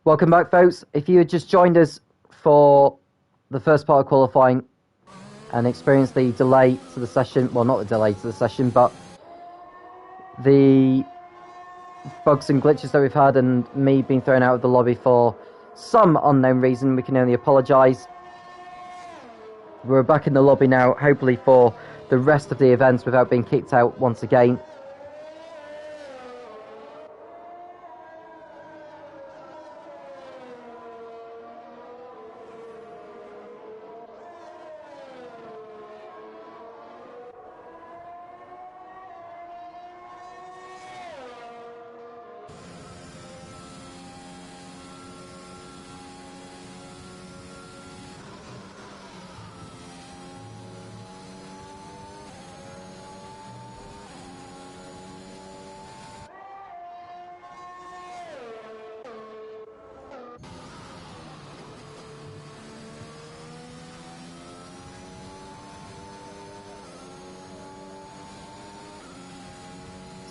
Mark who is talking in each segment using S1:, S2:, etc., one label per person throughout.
S1: Welcome back, folks. If you had just joined us for the first part of qualifying and experienced the delay to the session, well, not the delay to the session, but the bugs and glitches that we've had and me being thrown out of the lobby for some unknown reason, we can only apologise. We're back in the lobby now, hopefully for the rest of the events without being kicked out once again.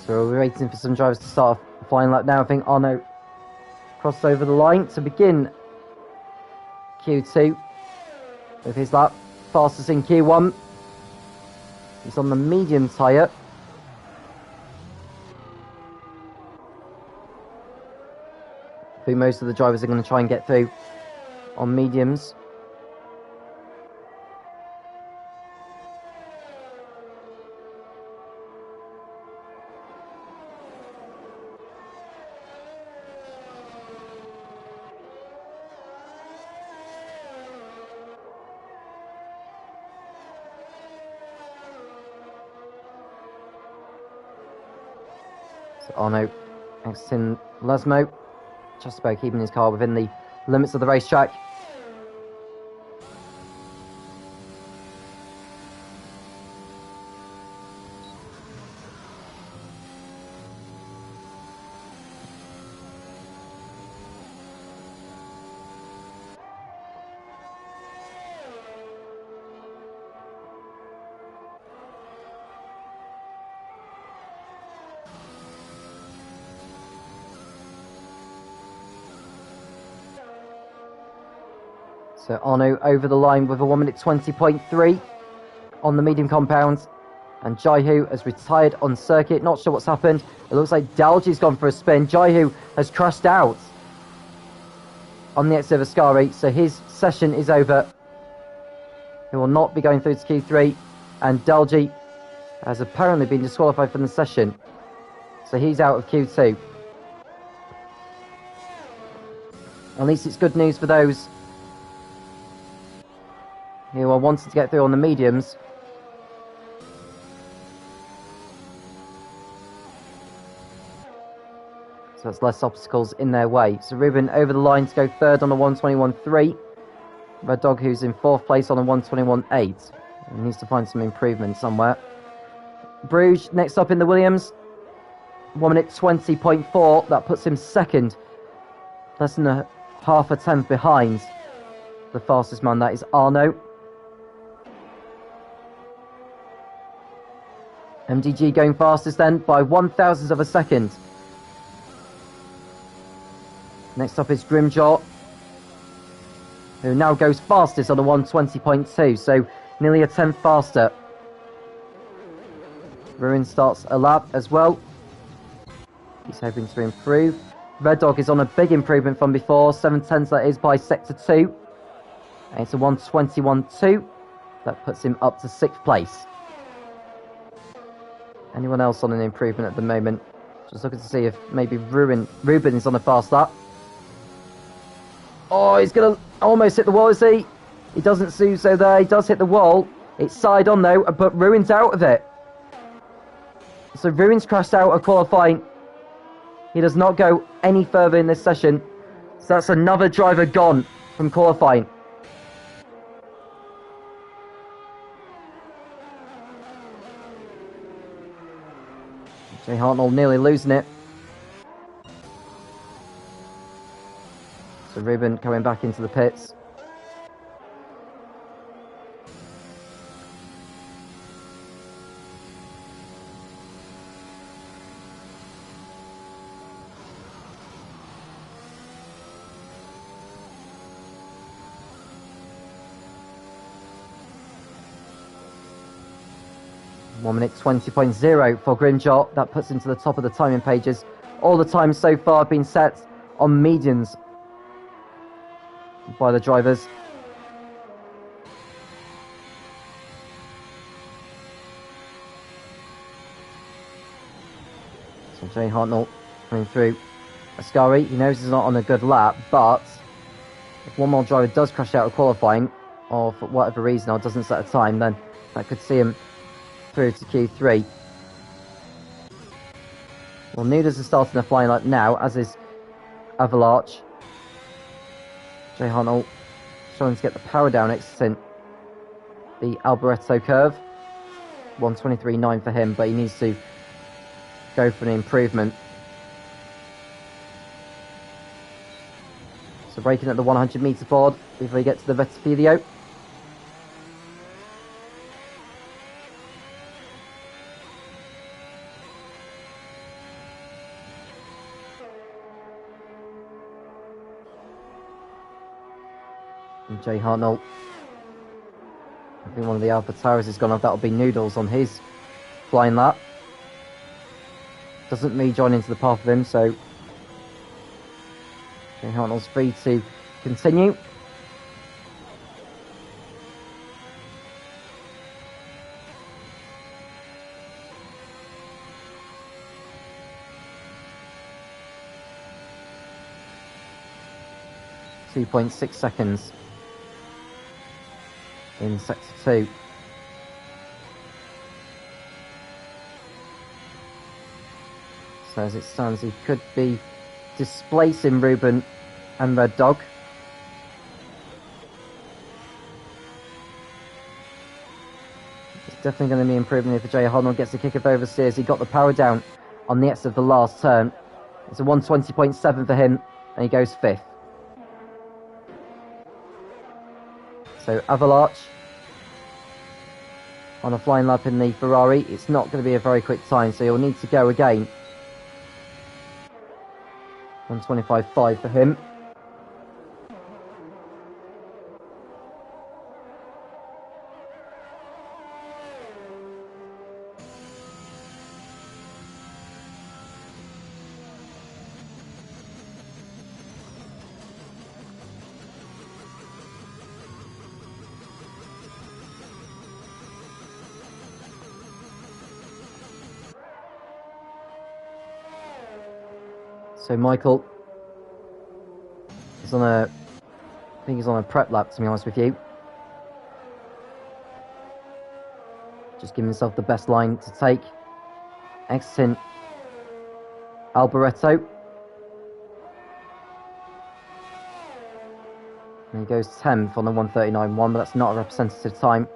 S1: So we're waiting for some drivers to start a flying lap now. I think Arno crossed over the line to begin Q2 with his lap. Fastest in Q1. He's on the medium tyre. I think most of the drivers are going to try and get through on mediums. So Arno exiting Lesmo, just about keeping his car within the limits of the racetrack. So Arno over the line with a 1 minute 20.3 on the medium compound. And Jaihu has retired on circuit. Not sure what's happened. It looks like Dalji's gone for a spin. Jaihu has crashed out on the exit of Ascari. So his session is over. He will not be going through to Q3. And Dalji has apparently been disqualified from the session. So he's out of Q2. At least it's good news for those who are wanting to get through on the mediums. So that's less obstacles in their way. So Ruben over the line to go third on a 121.3. Red Dog, who's in fourth place on a 121.8. He needs to find some improvement somewhere. Bruges next up in the Williams. 1 minute 20.4. That puts him second. Less than a half a tenth behind the fastest man, that is Arno. MDG going fastest then by 1,000th of a second. Next up is Grimjaw, who now goes fastest on a 120.2, so nearly a tenth faster. Ruin starts a lap as well. He's hoping to improve. Red Dog is on a big improvement from before, 7/10 that is by sector 2. And it's a 121.2. That puts him up to 6th place. Anyone else on an improvement at the moment? Just looking to see if maybe Ruben is on a fast lap. Oh, he's going to almost hit the wall, is he? He doesn't do so there. He does hit the wall. It's side on though, but Ruin's out of it. So Ruin's crashed out of qualifying. He does not go any further in this session. So that's another driver gone from qualifying. Jay Hartnell nearly losing it. So Ruben coming back into the pits. 1 minute 20.0 for Grimjaw. That puts him to the top of the timing pages. All the times so far have been set on medians by the drivers. So Jay Hartnell coming through. Ascari, he knows he's not on a good lap, but if one more driver does crash out of qualifying, or for whatever reason, or doesn't set a time, then that could see him through to Q3. Well, Noodles is starting the flying lap now, as is Avalarch. Jay Hartnell trying to get the power down, exiting the Alboreto curve. 1:23.9 for him, but he needs to go for an improvement. So braking at the 100 metre board before he gets to the Vettifidio. And Jay Hartnell, I think one of the Alpha Towers has gone off. That'll be Noodles on his flying lap. Doesn't rejoin into the path of him, so Jay Hartnell's free to continue. .6 seconds in sector 2. So as it stands, he could be displacing Ruben and Red Dog. It's definitely going to be improving if Jay Hartnell gets the kick of oversteers. He got the power down on the exit of the last turn. It's a 1:20.7 for him, and he goes 5th. So Avalarch on a flying lap in the Ferrari. It's not going to be a very quick time, so he'll need to go again. 1:25.5 for him. So Michael is on a, I think he's on a prep lap, to be honest with you. Just giving himself the best line to take. Exiting Alboreto. And he goes 10th on the 1:39.1, but that's not a representative time.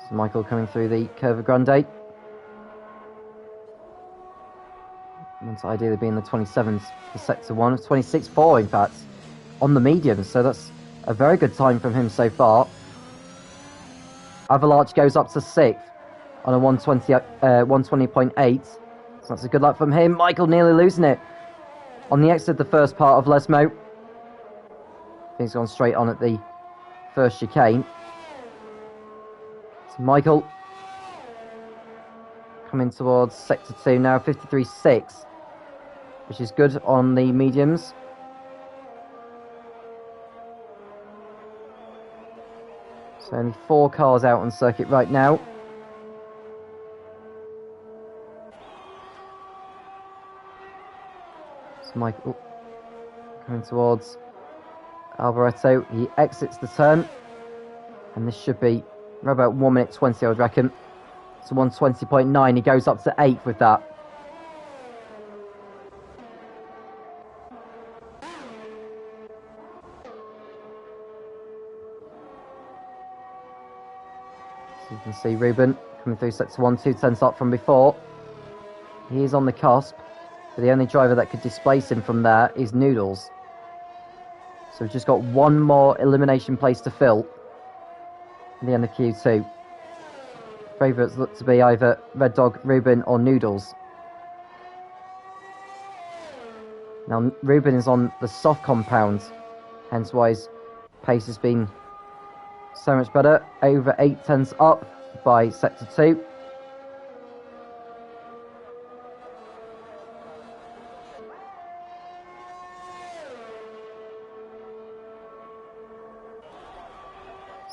S1: So Michael coming through the Curva Grande. Want to ideally be in the 27s for sector 1, 26.4 in fact, on the mediums, so that's a very good time from him so far. Avalarch goes up to 6th on a 1:20.8, so that's a good lap from him. Michael nearly losing it on the exit of the first part of Lesmo. He's gone straight on at the first chicane. So Michael coming towards sector 2 now, 53.6, which is good on the mediums. So only 4 cars out on circuit right now. So Michael coming towards Alboreto. He exits the turn, and this should be about 1:20, I would reckon. So 1:20.9, he goes up to 8th with that. So you can see Ruben coming through sector 1, 2 tenths up from before. He is on the cusp, but the only driver that could displace him from there is Noodles. So we've just got one more elimination place to fill at the end of Q2. Favourites look to be either Red Dog, Ruben or Noodles. Now Ruben is on the soft compound, hence why his pace has been so much better. Over 8/10 up by Sector 2.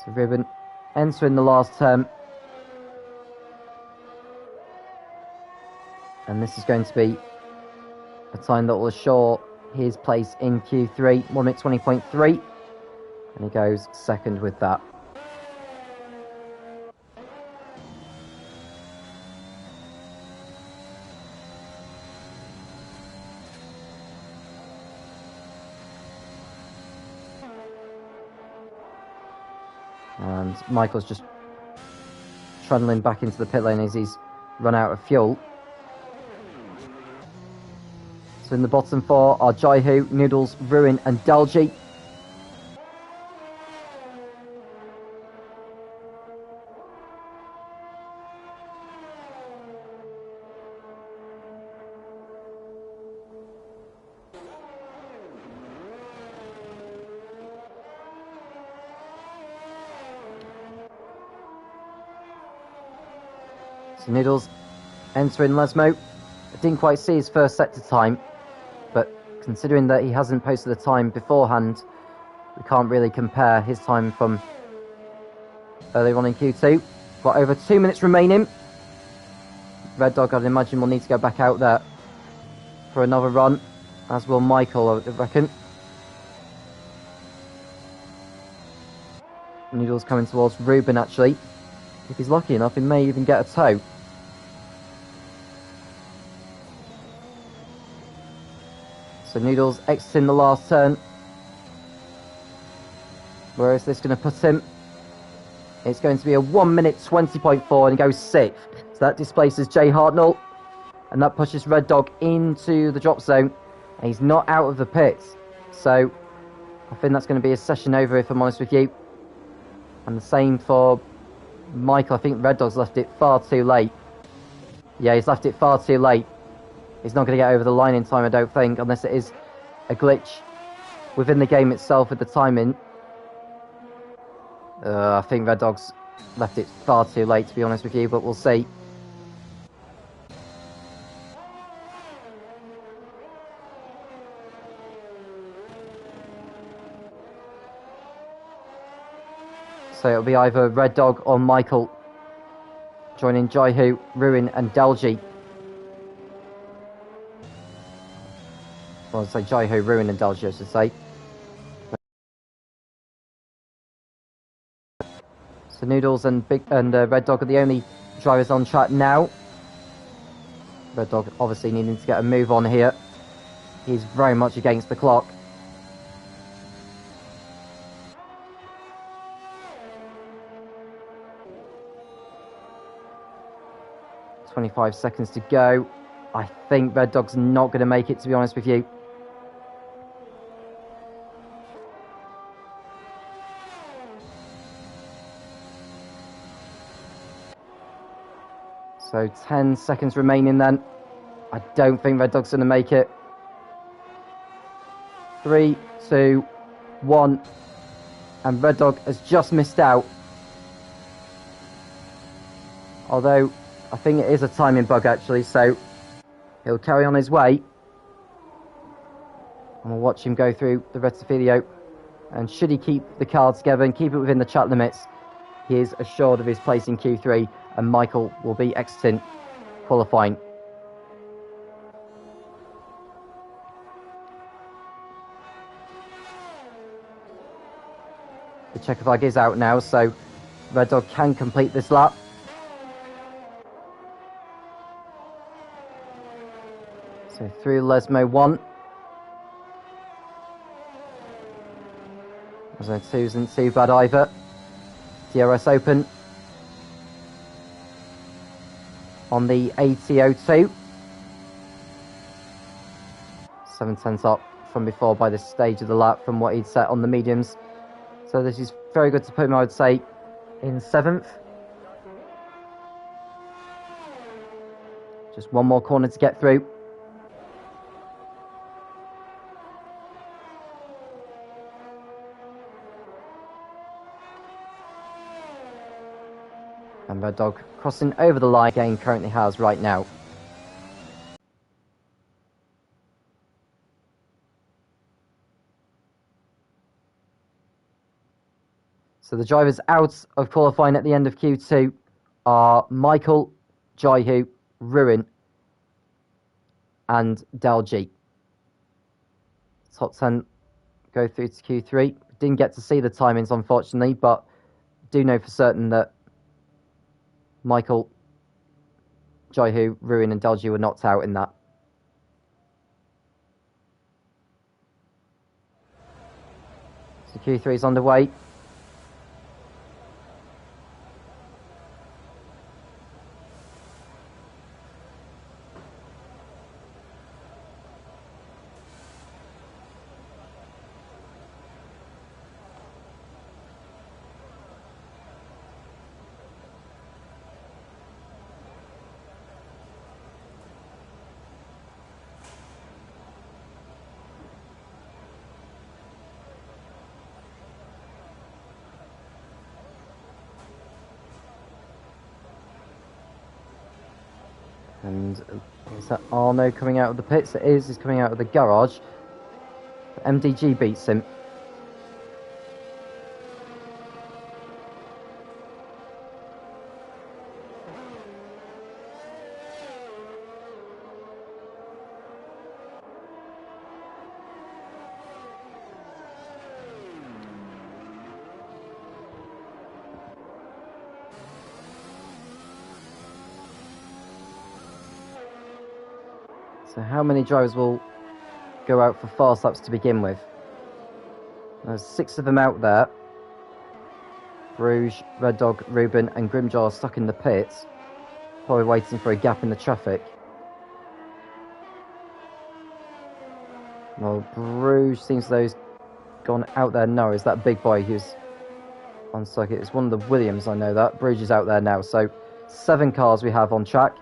S1: So Ruben entering the last turn. And this is going to be a time that will assure his place in Q3, 1 minute 20.3. And he goes second with that. And Michael's just trundling back into the pit lane as he's run out of fuel. So in the bottom four are Jaihu, Noodles, Ruin and Dalji. So Noodles entering Lesmo. I didn't quite see his first sector time, but considering that he hasn't posted a time beforehand, we can't really compare his time from earlier on in Q2. Got over 2 minutes remaining. Red Dog, I'd imagine, will need to go back out there for another run, as will Michael, I reckon. Noodles coming towards Ruben, actually. If he's lucky enough, he may even get a toe. So Noodles exiting the last turn. Where is this going to put him? It's going to be a 1 minute 20.4 and he goes 6th. So that displaces Jay Hartnell. And that pushes Red Dog into the drop zone. And he's not out of the pits. So I think that's going to be a session over, if I'm honest with you. And the same for Michael. I think Red Dog's left it far too late. Yeah, he's left it far too late. He's not going to get over the line in time, I don't think, unless it is a glitch within the game itself with the timing. I think Red Dog's left it far too late, to be honest with you, but we'll see. So it'll be either Red Dog or Michael joining Jaihu, Ruin and Dalji. Well, I'd say Jaihu, Ruin and Dalji, I should say. So Noodles and Red Dog are the only drivers on track now. Red Dog obviously needing to get a move on here. He's very much against the clock. .25 seconds to go. I think Red Dog's not going to make it, to be honest with you. So 10 seconds remaining then. I don't think Red Dog's going to make it. 3, 2, 1. And Red Dog has just missed out. Although, I think it is a timing bug actually, so he'll carry on his way. And we'll watch him go through the rest of the video. And should he keep the car together and keep it within the track limits, he is assured of his place in Q3, and Michael will be exiting qualifying. The checker flag is out now, so Red Dog can complete this lap. So through Lesmo 1. Lesmo 2 isn't too bad either. DRS open on the ATO2. 7/10 up from before by this stage of the lap from what he'd set on the mediums. So this is very good to put him, I would say, in 7th. Just one more corner to get through. And Red Dog crossing over the line game currently has right now. So the drivers out of qualifying at the end of Q2 are Michael, Jaihu, Ruin, and Dalji. Top 10 go through to Q3. Didn't get to see the timings, unfortunately, but do know for certain that Michael, Jaihu, Ruin, and Dalji were knocked out in that. So Q3 is underway. And is that Arno coming out of the pits? It is. He's coming out of the garage. MDG beats him. So how many drivers will go out for fast laps to begin with? There's 6 of them out there. Bruges, Red Dog, Ruben and Grimjar are stuck in the pits. Probably waiting for a gap in the traffic. Well, Bruges seems though he's gone out there now. Is that big boy who's on circuit? It's one of the Williams, I know that. Bruges is out there now. So 7 cars we have on track.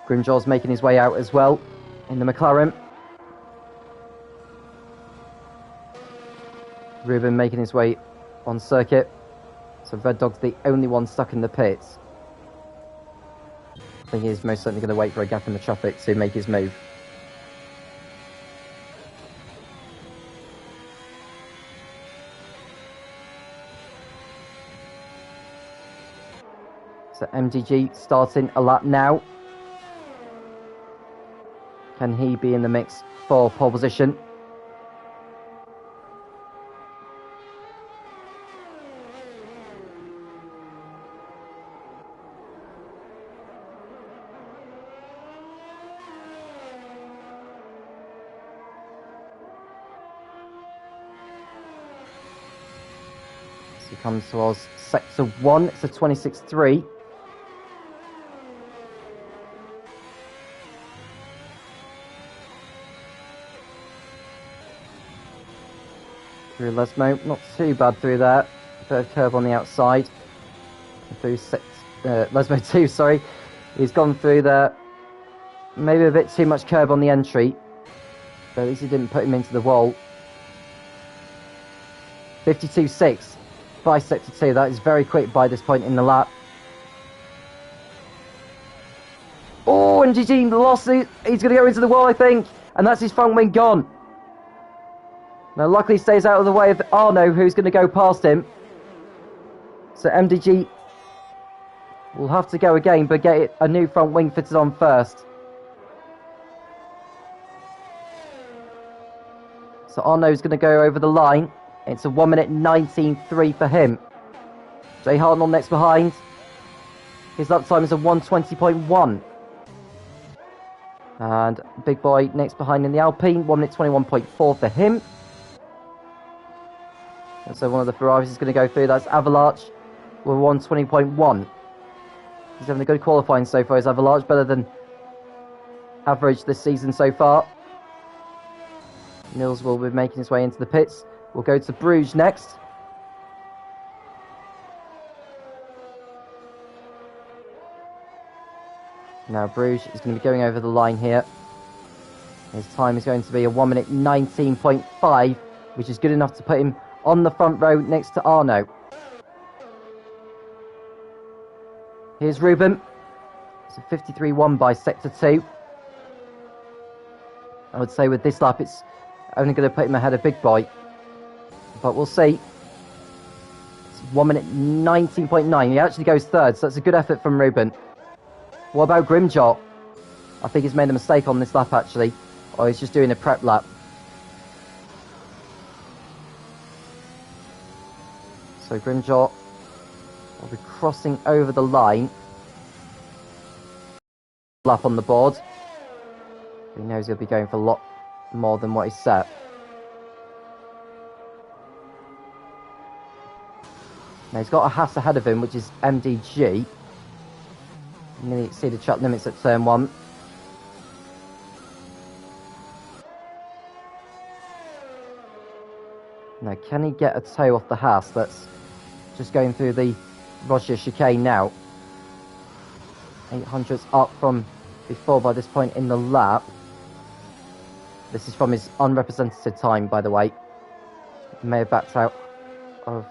S1: Grimjaw's making his way out as well in the McLaren. Ruben making his way on circuit. So Red Dog's the only one stuck in the pits. I think he's most certainly going to wait for a gap in the traffic to make his move. So MDG starting a lap now. Can he be in the mix for pole position? So he comes towards sector 1, it's a 26.3. Through Lesmo, not too bad through there. Bit of curb on the outside. Through Lesmo 2, sorry. He's gone through there. Maybe a bit too much curb on the entry. But at least he didn't put him into the wall. 52.6 by sector 2. That is very quick by this point in the lap. Oh, and Eugene lost it. He's going to go into the wall, I think. And that's his front wing gone. Now, luckily, he stays out of the way of Arno, who's going to go past him. So MDG will have to go again, but get a new front wing fitted on first. So Arno's going to go over the line. It's a 1 minute 19.3 for him. Jay Hartnell next behind. His lap time is a 1:20.1. And Big Boy next behind in the Alpine, 1 minute 21.4 for him. And so one of the Ferraris is going to go through. That's Avalanche with 1:20.1. He's having a good qualifying so far. Is Avalanche better than average this season so far? Nils will be making his way into the pits. We'll go to Bruges next. Now Bruges is going to be going over the line here. His time is going to be a 1 minute 19.5, which is good enough to put him on the front row next to Arno. Here's Ruben. It's a 53.1 by sector 2. I would say with this lap it's only going to put him ahead of Big Boy. But we'll see. It's 1 minute 19.9. He actually goes third, so that's a good effort from Ruben. What about Grimjaw? I think he's made a mistake on this lap actually. Or he's just doing a prep lap. So Grimjaw will be crossing over the line. Lap on the board. He knows he'll be going for a lot more than what he's set. Now he's got a Haas ahead of him, which is MDG. Nearly exceeded track limits at turn 1. Now, can he get a toe off the Haas that's just going through the Roger chicane now? 800's up from before by this point in the lap. This is from his unrepresentative time, by the way. He may have backed out of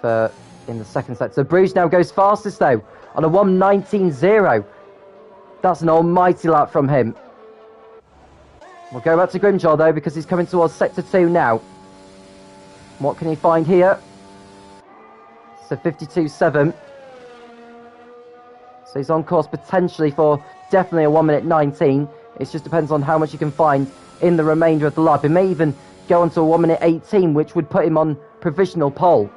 S1: in the second set. So Bruges now goes fastest, though, on a 1:19.0. That's an almighty lap from him. We'll go back to Grimjaw, though, because he's coming towards sector 2 now. What can he find here? So 52.7. So he's on course potentially for definitely a 1 minute 19. It just depends on how much he can find in the remainder of the lap. It may even go on to a 1 minute 18, which would put him on provisional pole.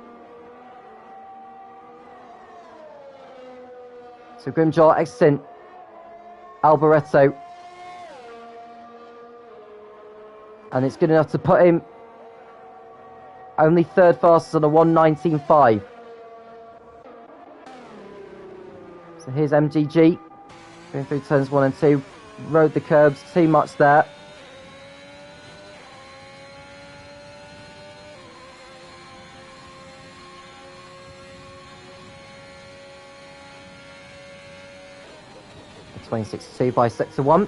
S1: So Grimjaw exiting Alboreto. And it's good enough to put him only third fastest on a 1:19.5. So here's MGG. Going through turns 1 and 2. Rode the curbs too much there. A 26.2 by sector 1.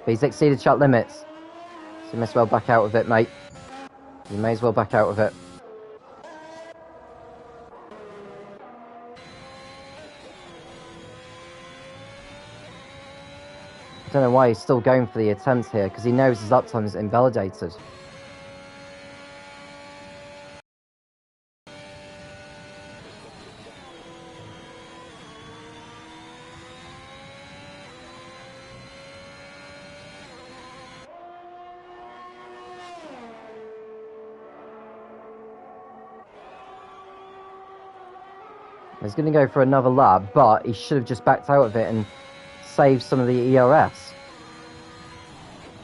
S1: But he's exceeded track limits. So you may as well back out of it, mate. You may as well back out of it. I don't know why he's still going for the attempt here, because he knows his uptime is invalidated. He's going to go for another lap, but he should have just backed out of it and saved some of the ERS.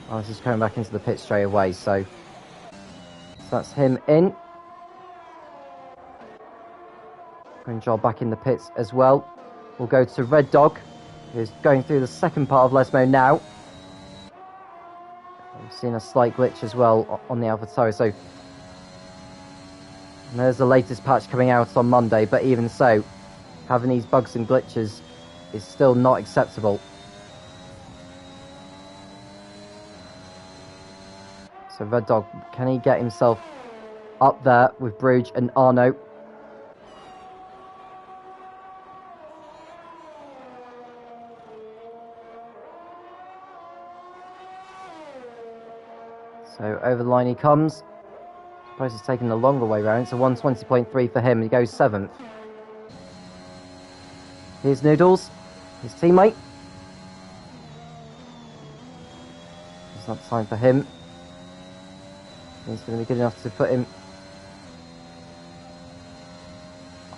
S1: I was just coming back into the pit straight away, so that's him in. Grimjaw back in the pits as well. We'll go to Red Dog, who's going through the second part of Lesmo now. We've seen a slight glitch as well on the AlphaTauri, so there's the latest patch coming out on Monday, but even so, having these bugs and glitches is still not acceptable. So Red Dog, can he get himself up there with Bruges and Arno? So over the line he comes. I suppose he's taking the longer way round. It's a 1:20.3 for him. He goes 7th. Here's Noodles, his teammate. It's not time for him. He's going to be good enough to put him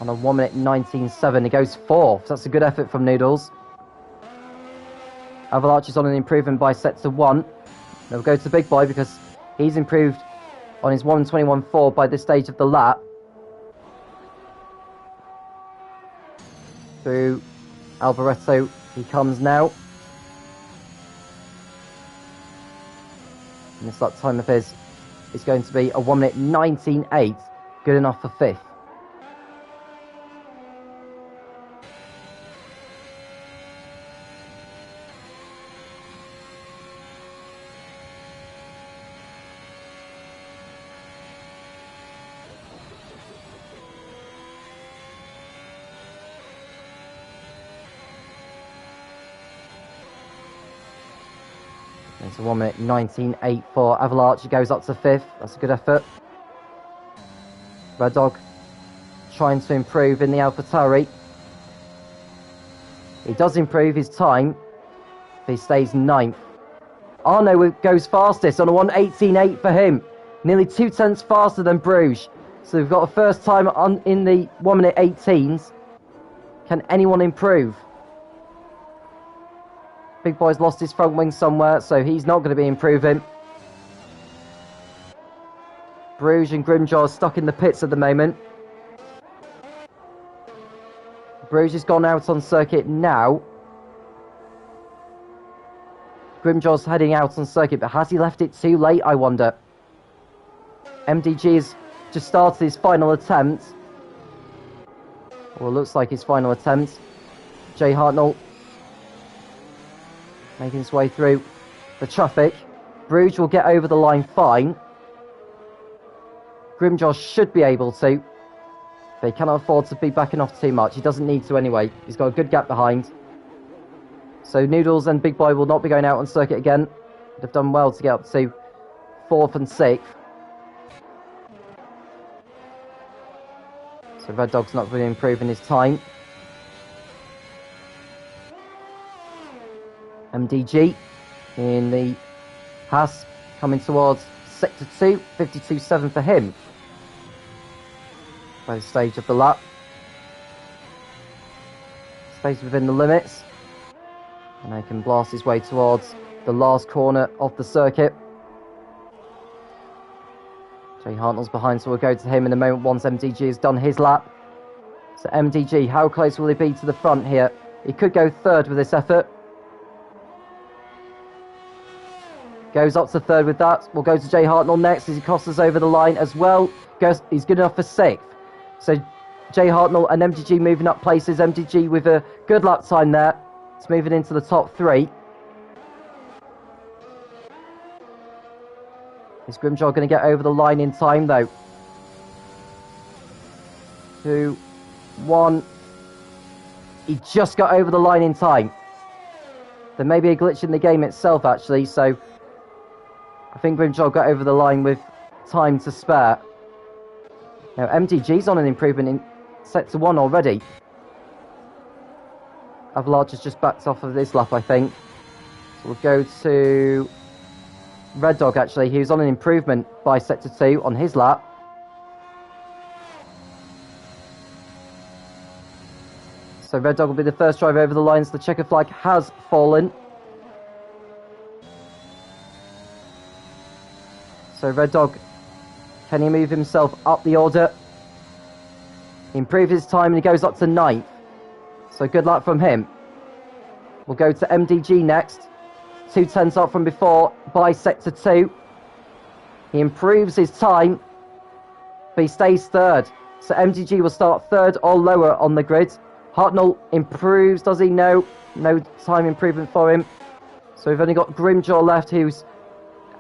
S1: on a 1 minute 19.7. He goes 4th. That's a good effort from Noodles. Avalanche is on an improvement by sector 1. They'll go to Big Boy because he's improved on his 1:21.4 by this stage of the lap. Through Alboreto he comes now. And this lap time of his is going to be a 1 minute 19.8. Good enough for 5th. It's a 1 minute 19.8 for Avalanche. He goes up to 5th. That's a good effort. Red Dog trying to improve in the AlphaTauri. He does improve his time, but he stays 9th. Arno goes fastest on a 1:18.8 for him. Nearly 2 tenths faster than Bruges. So we've got a first time in the 1 minute 18s. Can anyone improve? Big Boy's lost his front wing somewhere, so he's not going to be improving. Bruges and Grimjaw are stuck in the pits at the moment. Bruges has gone out on circuit now. Grimjaw's heading out on circuit, but has he left it too late, I wonder? MDG has just started his final attempt. Well, it looks like his final attempt. Jay Hartnell making his way through the traffic. Bruges will get over the line fine. Grimjaw should be able to. But he cannot afford to be backing off too much. He doesn't need to anyway. He's got a good gap behind. So Noodles and Big Boy will not be going out on circuit again. They've done well to get up to 4th and 6th. So Red Dog's not really improving his time. MDG in the Haas coming towards Sector 2, 52.7 for him. By the stage of the lap. Stays within the limits. And he can blast his way towards the last corner of the circuit. Jay Hartnell's behind, so we'll go to him in a moment once MDG has done his lap. So MDG, how close will he be to the front here? He could go 3rd with this effort. Goes up to 3rd with that. We'll go to Jay Hartnell next as he crosses over the line as well. He's good enough for 6th. So Jay Hartnell and MDG moving up places. MDG with a good lap time there. It's moving into the top 3. Is Grimjaw going to get over the line in time though? 2, 1. He just got over the line in time. There may be a glitch in the game itself actually, so I think Grimjaw got over the line with time to spare. Now MDG's on an improvement in Sector 1 already. Avalanche has just backed off of this lap, I think. So we'll go to Red Dog actually. He was on an improvement by Sector 2 on his lap. So Red Dog will be the first driver over the lines. The checker flag has fallen. So Red Dog, can he move himself up the order? He improved his time and he goes up to 9th. So good luck from him. We'll go to MDG next. 2 tenths up from before by Sector 2. He improves his time, but he stays 3rd. So MDG will start 3rd or lower on the grid. Hartnell improves, does he? No time improvement for him. So we've only got Grimjaw left, who's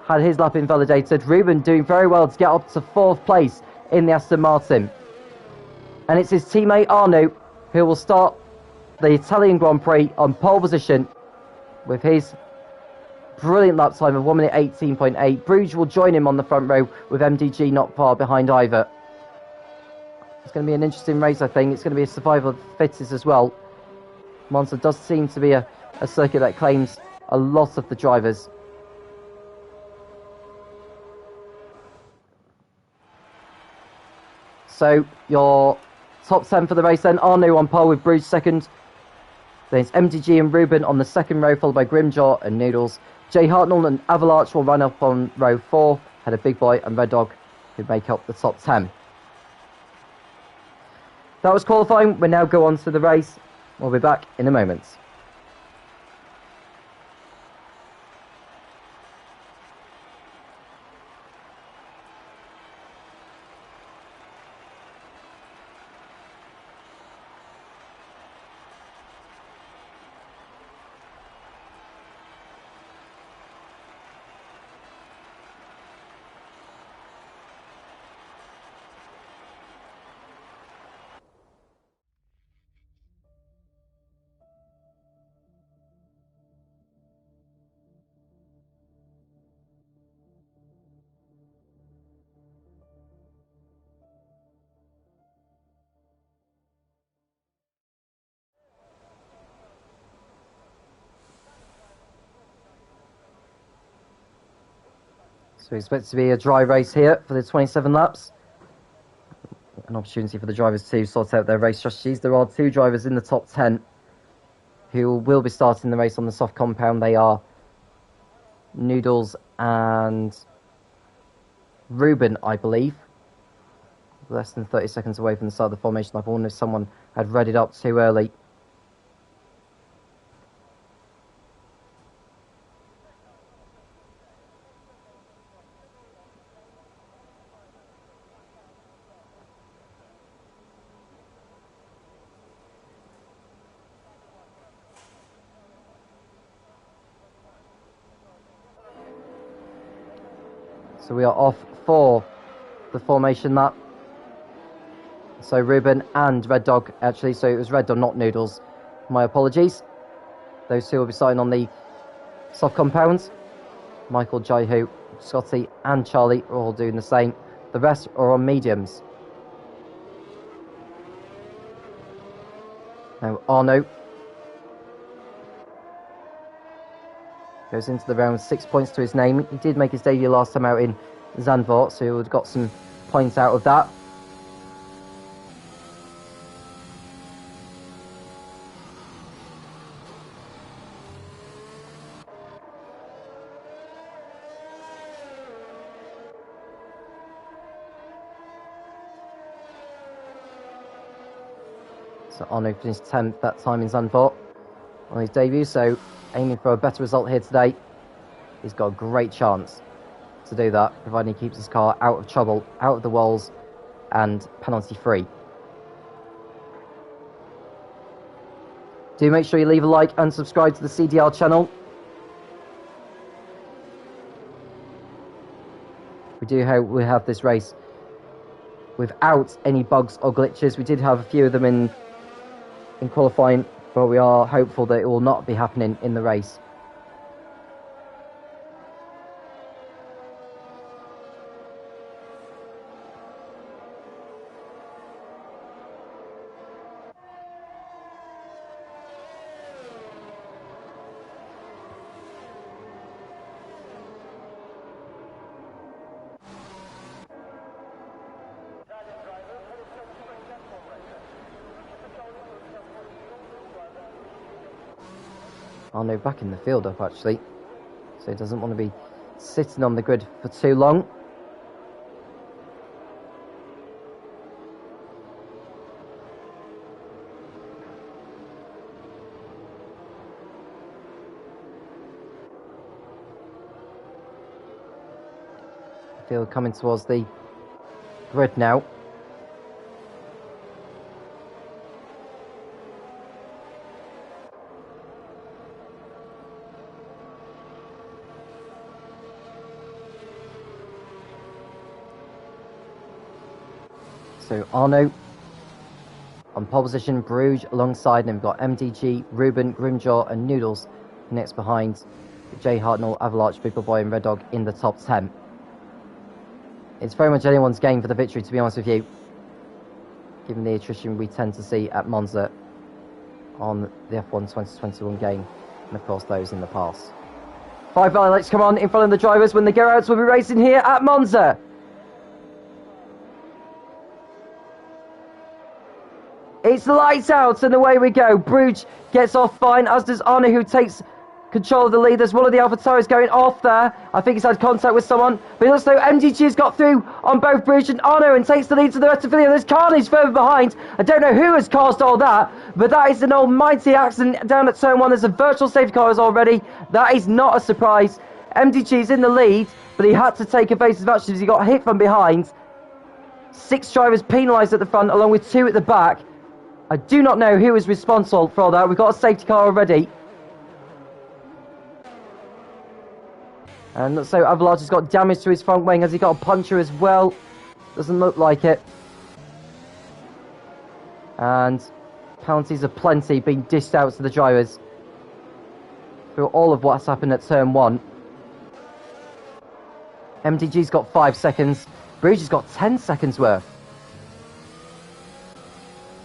S1: had his lap invalidated. Ruben doing very well to get up to 4th place in the Aston Martin. And it's his teammate Arno who will start the Italian Grand Prix on pole position with his brilliant lap time of 1 minute 18.8. Bruges will join him on the front row with MDG not far behind either. It's going to be an interesting race, I think. It's going to be a survival of the fittest as well. Monza does seem to be a circuit that claims a lot of the drivers. So your top 10 for the race then. Arno on pole with Bruges 2nd. Then it's MDG and Ruben on the 2nd row, followed by Grimjaw and Noodles. Jay Hartnell and Avalanche will run up on row 4. Had a Big Boy and Red Dog who make up the top 10. That was qualifying. We'll now go on to the race. We'll be back in a moment. So we expect it to be a dry race here for the 27 laps. An opportunity for the drivers to sort out their race strategies. There are 2 drivers in the top 10 who will be starting the race on the soft compound. They are Noodles and Ruben, I believe. Less than 30 seconds away from the start of the formation. I wonder if someone had read it up too early. So we are off for the formation lap. So Ruben and Red Dog, actually, so it was Red Dog, not Noodles. My apologies. Those 2 will be starting on the soft compounds. Michael, Jaihu, Scotty and Charlie are all doing the same. The rest are on mediums. Now Arno goes into the round, 6 points to his name. He did make his debut last time out in Zandvoort, so he would have got some points out of that. So Arno finished 10th that time in Zandvoort on his debut, so aiming for a better result here today. He's got a great chance to do that, providing he keeps his car out of trouble, out of the walls, and penalty free. Do make sure you leave a like and subscribe to the CDR channel. We have this race without any bugs or glitches. We did have a few of them in qualifying, but we are hopeful that it will not be happening in the race. Arno back in the field up, actually, so he doesn't want to be sitting on the grid for too long. Field coming towards the grid now. So Arno on pole position, Bruges alongside him. We've got MDG, Ruben, Grimjaw and Noodles next behind Jay Hartnell, Avalanche, People Boy and Red Dog in the top 10. It's very much anyone's game for the victory, to be honest with you, given the attrition we tend to see at Monza on the F1 2021 game, and of course those in the past. 5 lights come on in front of the drivers when they go out. We'll be racing here at Monza. It's lights out and away we go. Bruges gets off fine, as does Arno, who takes control of the lead. There's one of the AlphaTauris going off there. I think he's had contact with someone. But it looks like MGG has got through on both Bruges and Arno and takes the lead to the rest of the video. There's carnage further behind. I don't know who has caused all that, but that is an almighty accident down at turn 1. There's a virtual safety car already. That is not a surprise. MDG is in the lead, but he had to take evasive action as he got hit from behind. 6 drivers penalised at the front, along with 2 at the back. I do not know who is responsible for that. We've got a safety car already. And so Avalanche has got damage to his front wing. Has he got a puncture as well? Doesn't look like it. And penalties are plenty being dished out to the drivers through all of what's happened at turn 1. MDG's got 5 seconds. Bruges has got 10 seconds worth.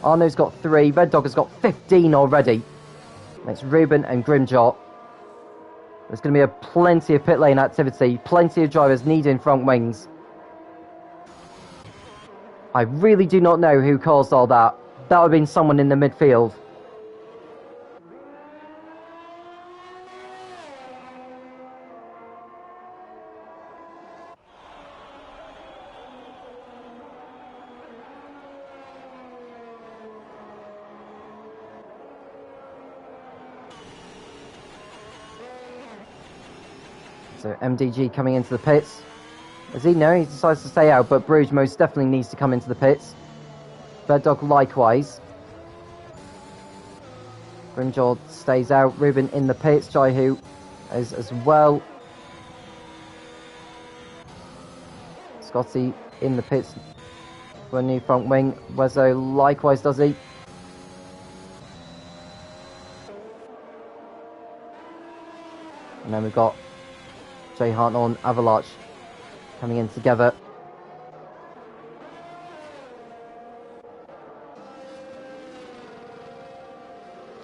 S1: Arno's got 3. Red Dog has got 15 already. It's Ruben and Grimjaw. There's going to be plenty of pit lane activity, plenty of drivers needing front wings. I really do not know who caused all that. That would have been someone in the midfield. So MDG coming into the pits. As he knows, he decides to stay out, but Bruges most definitely needs to come into the pits. Red Dog likewise. Grimjaw stays out. Ruben in the pits. Jaihu is as well. Scotty in the pits for a new front wing. Wezo likewise does he. And then we've got Jay Hartnell and Avalanche coming in together.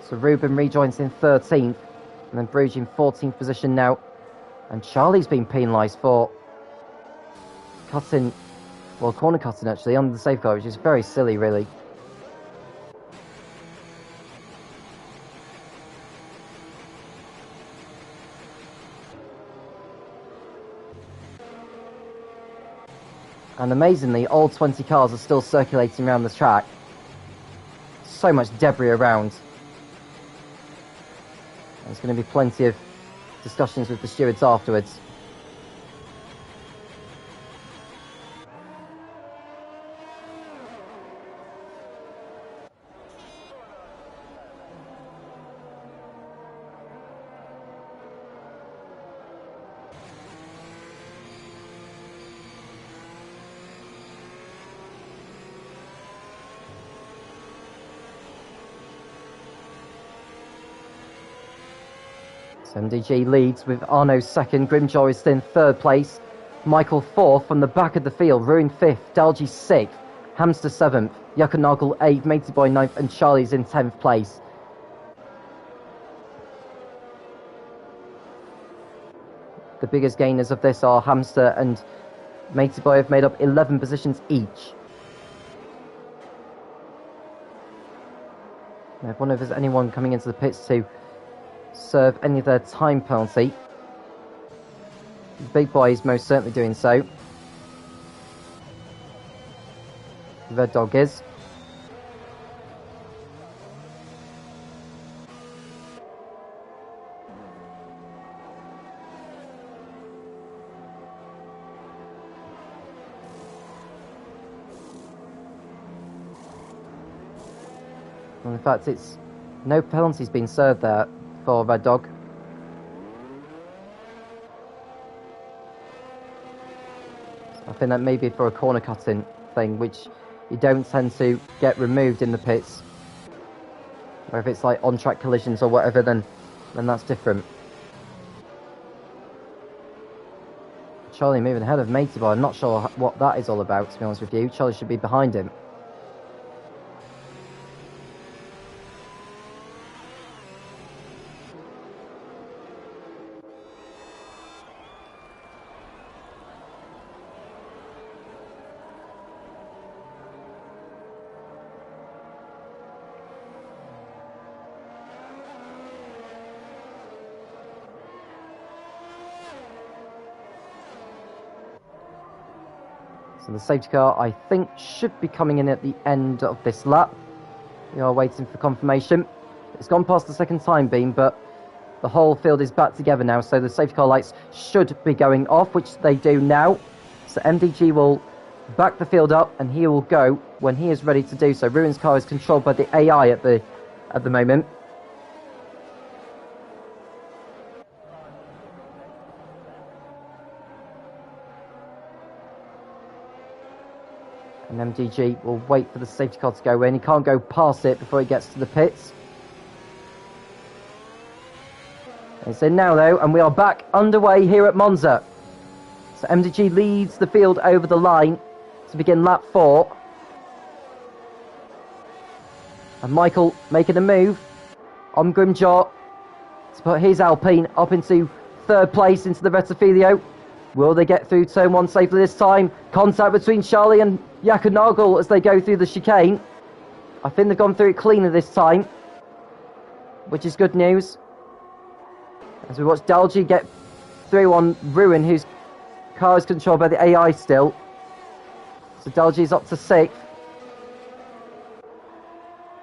S1: So Ruben rejoins in 13th, and then Bruges in 14th position now. And Charlie's been penalised for cutting, well, corner cutting actually, under the safeguard, which is very silly, really. And amazingly, all 20 cars are still circulating around the track. So much debris around. There's going to be plenty of discussions with the stewards afterwards. MDG leads with Arno second, Grimjaw is in third place, Michael fourth from the back of the field, Ruin fifth, Dalji sixth, Hamster seventh, Yuckanagel eighth, Matey Boy ninth, and Charlie's in 10th place. The biggest gainers of this are Hamster and Matey Boy have made up 11 positions each. I wonder if there's anyone coming into the pits to serve any of their time penalty. Big Boy is most certainly doing so. Red Dog is. And in fact, it's no penalties being served there for Red Dog. I think that may be for a corner cutting thing, which you don't tend to get removed in the pits. Or if it's like on-track collisions or whatever, then that's different. Charlie moving ahead of Matey Boy. I'm not sure what that is all about, to be honest with you. Charlie should be behind him. So the safety car, I think, should be coming in at the end of this lap. We are waiting for confirmation. It's gone past the second time beam, but the whole field is back together now, so the safety car lights should be going off, which they do now. So MDG will back the field up, and he will go when he is ready to do so. Ruin's car is controlled by the AI at the moment. And MDG will wait for the safety car to go in. He can't go past it before he gets to the pits. It's in now though, and we are back underway here at Monza. So MDG leads the field over the line to begin lap 4. And Michael making a move on Grimjaw to put his Alpine up into third place into the Retafilio. Will they get through turn one safely this time? Contact between Charlie and Yakunagel as they go through the chicane. I think they've gone through it cleaner this time, which is good news. As we watch Dalji get through on Ruin, whose car is controlled by the AI still. So Dalji's up to 6th.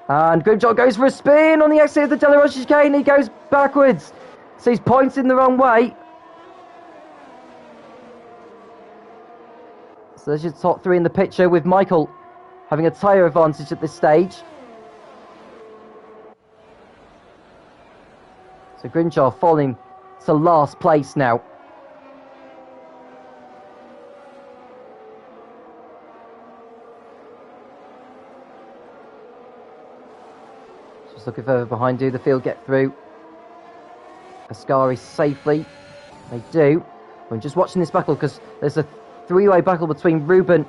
S1: And Grimjaw goes for a spin on the exit of the Delaroche chicane. He goes backwards. So he's pointing the wrong way. So there's your top 3 in the picture, with Michael having a tyre advantage at this stage. So Grimjaw falling to last place now. Just looking further behind, do the field get through? Ascari safely. They do. I'm just watching this battle because there's a three-way battle between Ruben,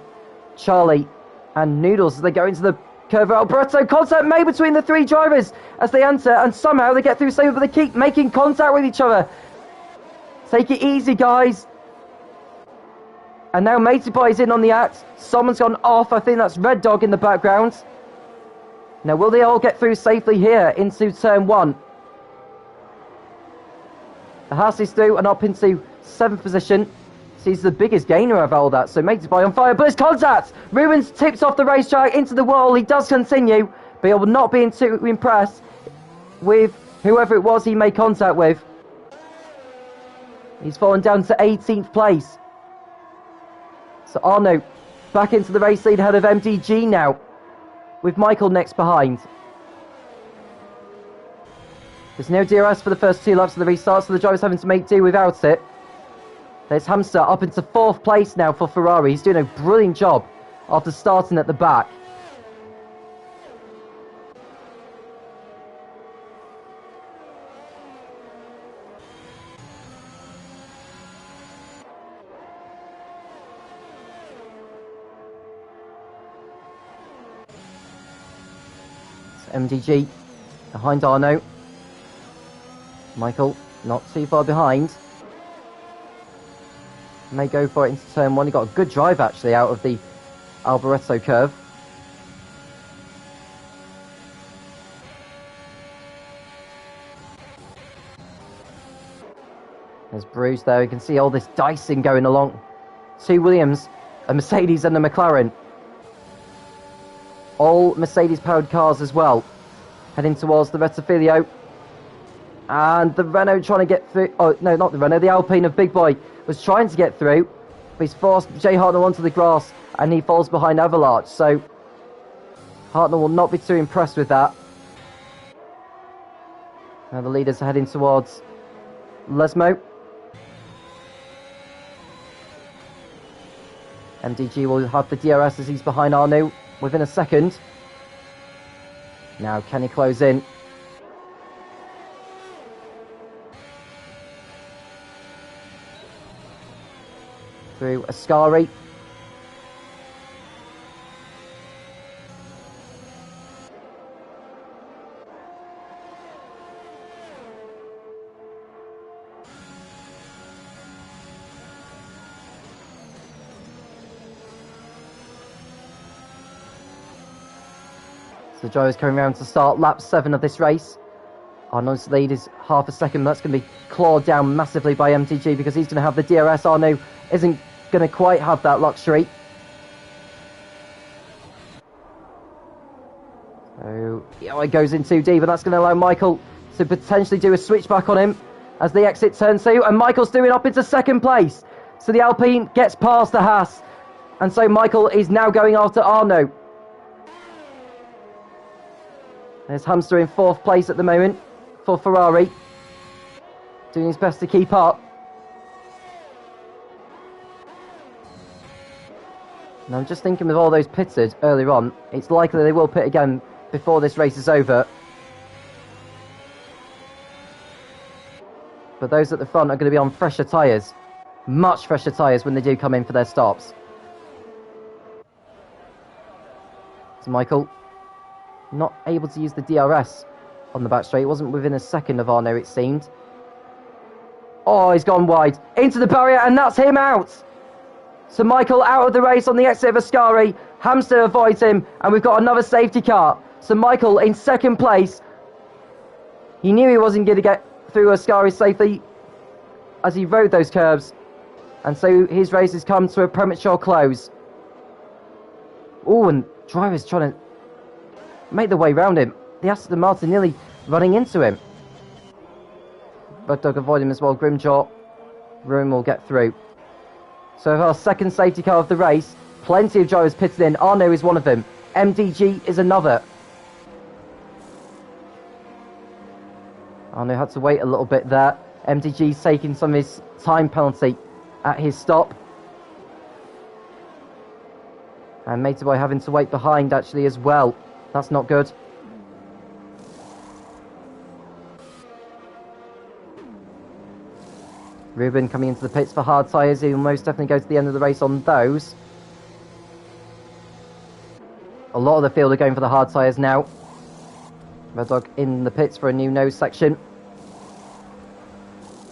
S1: Charlie and Noodles as they go into the curve. Alberto, contact made between the 3 drivers as they enter, and somehow they get through safely, but they keep making contact with each other. Take it easy, guys. And now Matey is in on the act. Someone's gone off. I think that's Red Dog in the background. Now, will they all get through safely here into turn 1? The Haas is through and up into 7th position. He's the biggest gainer of all that. So Matey on fire, but it's contact. Rubens tips off the racetrack into the wall. He does continue, but he will not be too impressed with whoever it was he made contact with. He's fallen down to 18th place. So Arno back into the race lead ahead of MDG now, with Michael next behind. There's no DRS for the first 2 laps of the restart, so the driver's having to make do without it. There's Hamster up into 4th place now for Ferrari. He's doing a brilliant job after starting at the back. So MDG behind Arno. Michael not too far behind. May go for it into turn 1. He got a good drive actually out of the Alboreto curve. There's Bruce there. You can see all this dicing going along. 2 Williams, a Mercedes and a McLaren. All Mercedes powered cars as well. Heading towards the Retafilio. And the Renault trying to get through. Oh, no, not the Renault. The Alpine of Big Boy was trying to get through. But he's forced Jay Hartnell onto the grass. And he falls behind Avalarch. So Hartnell will not be too impressed with that. Now the leaders are heading towards Lesmo. MDG will have the DRS as he's behind Arno within a second. Now can he close in? Through Ascari. So the driver's coming around to start lap 7 of this race. Arno's lead is half a second. That's going to be clawed down massively by MTG because he's going to have the DRS. Arno isn't going to quite have that luxury. So yeah, it goes in too deep, and that's going to allow Michael to potentially do a switchback on him as they exit turn 2, and Michael's doing up into 2nd place. So the Alpine gets past the Haas, and so Michael is now going after Arno. There's Hamster in 4th place at the moment for Ferrari, doing his best to keep up. And I'm just thinking with all those pitted earlier on, it's likely they will pit again before this race is over. But those at the front are going to be on fresher tyres. Much fresher tyres when they do come in for their stops. So Michael not able to use the DRS on the back straight. It wasn't within a second of Arno, it seemed. Oh, he's gone wide. Into the barrier, and that's him out. So Michael out of the race on the exit of Ascari. Hamster avoids him, and we've got another safety car. So Michael in second place. He knew he wasn't going to get through Ascari safely as he rode those curbs. And so his race has come to a premature close. Oh, and driver's trying to make the way around him. The Aston Martin nearly running into him. Red Dog avoid him as well. Grimjaw. Room will get through. So our second safety car of the race. Plenty of drivers pitted in. Arno is one of them. MDG is another. Arno had to wait a little bit there. MDG's taking some of his time penalty at his stop. And Mateboy having to wait behind actually as well. That's not good. Ruben coming into the pits for hard tyres. He'll most definitely go to the end of the race on those. A lot of the field are going for the hard tyres now. Red Dog in the pits for a new nose section.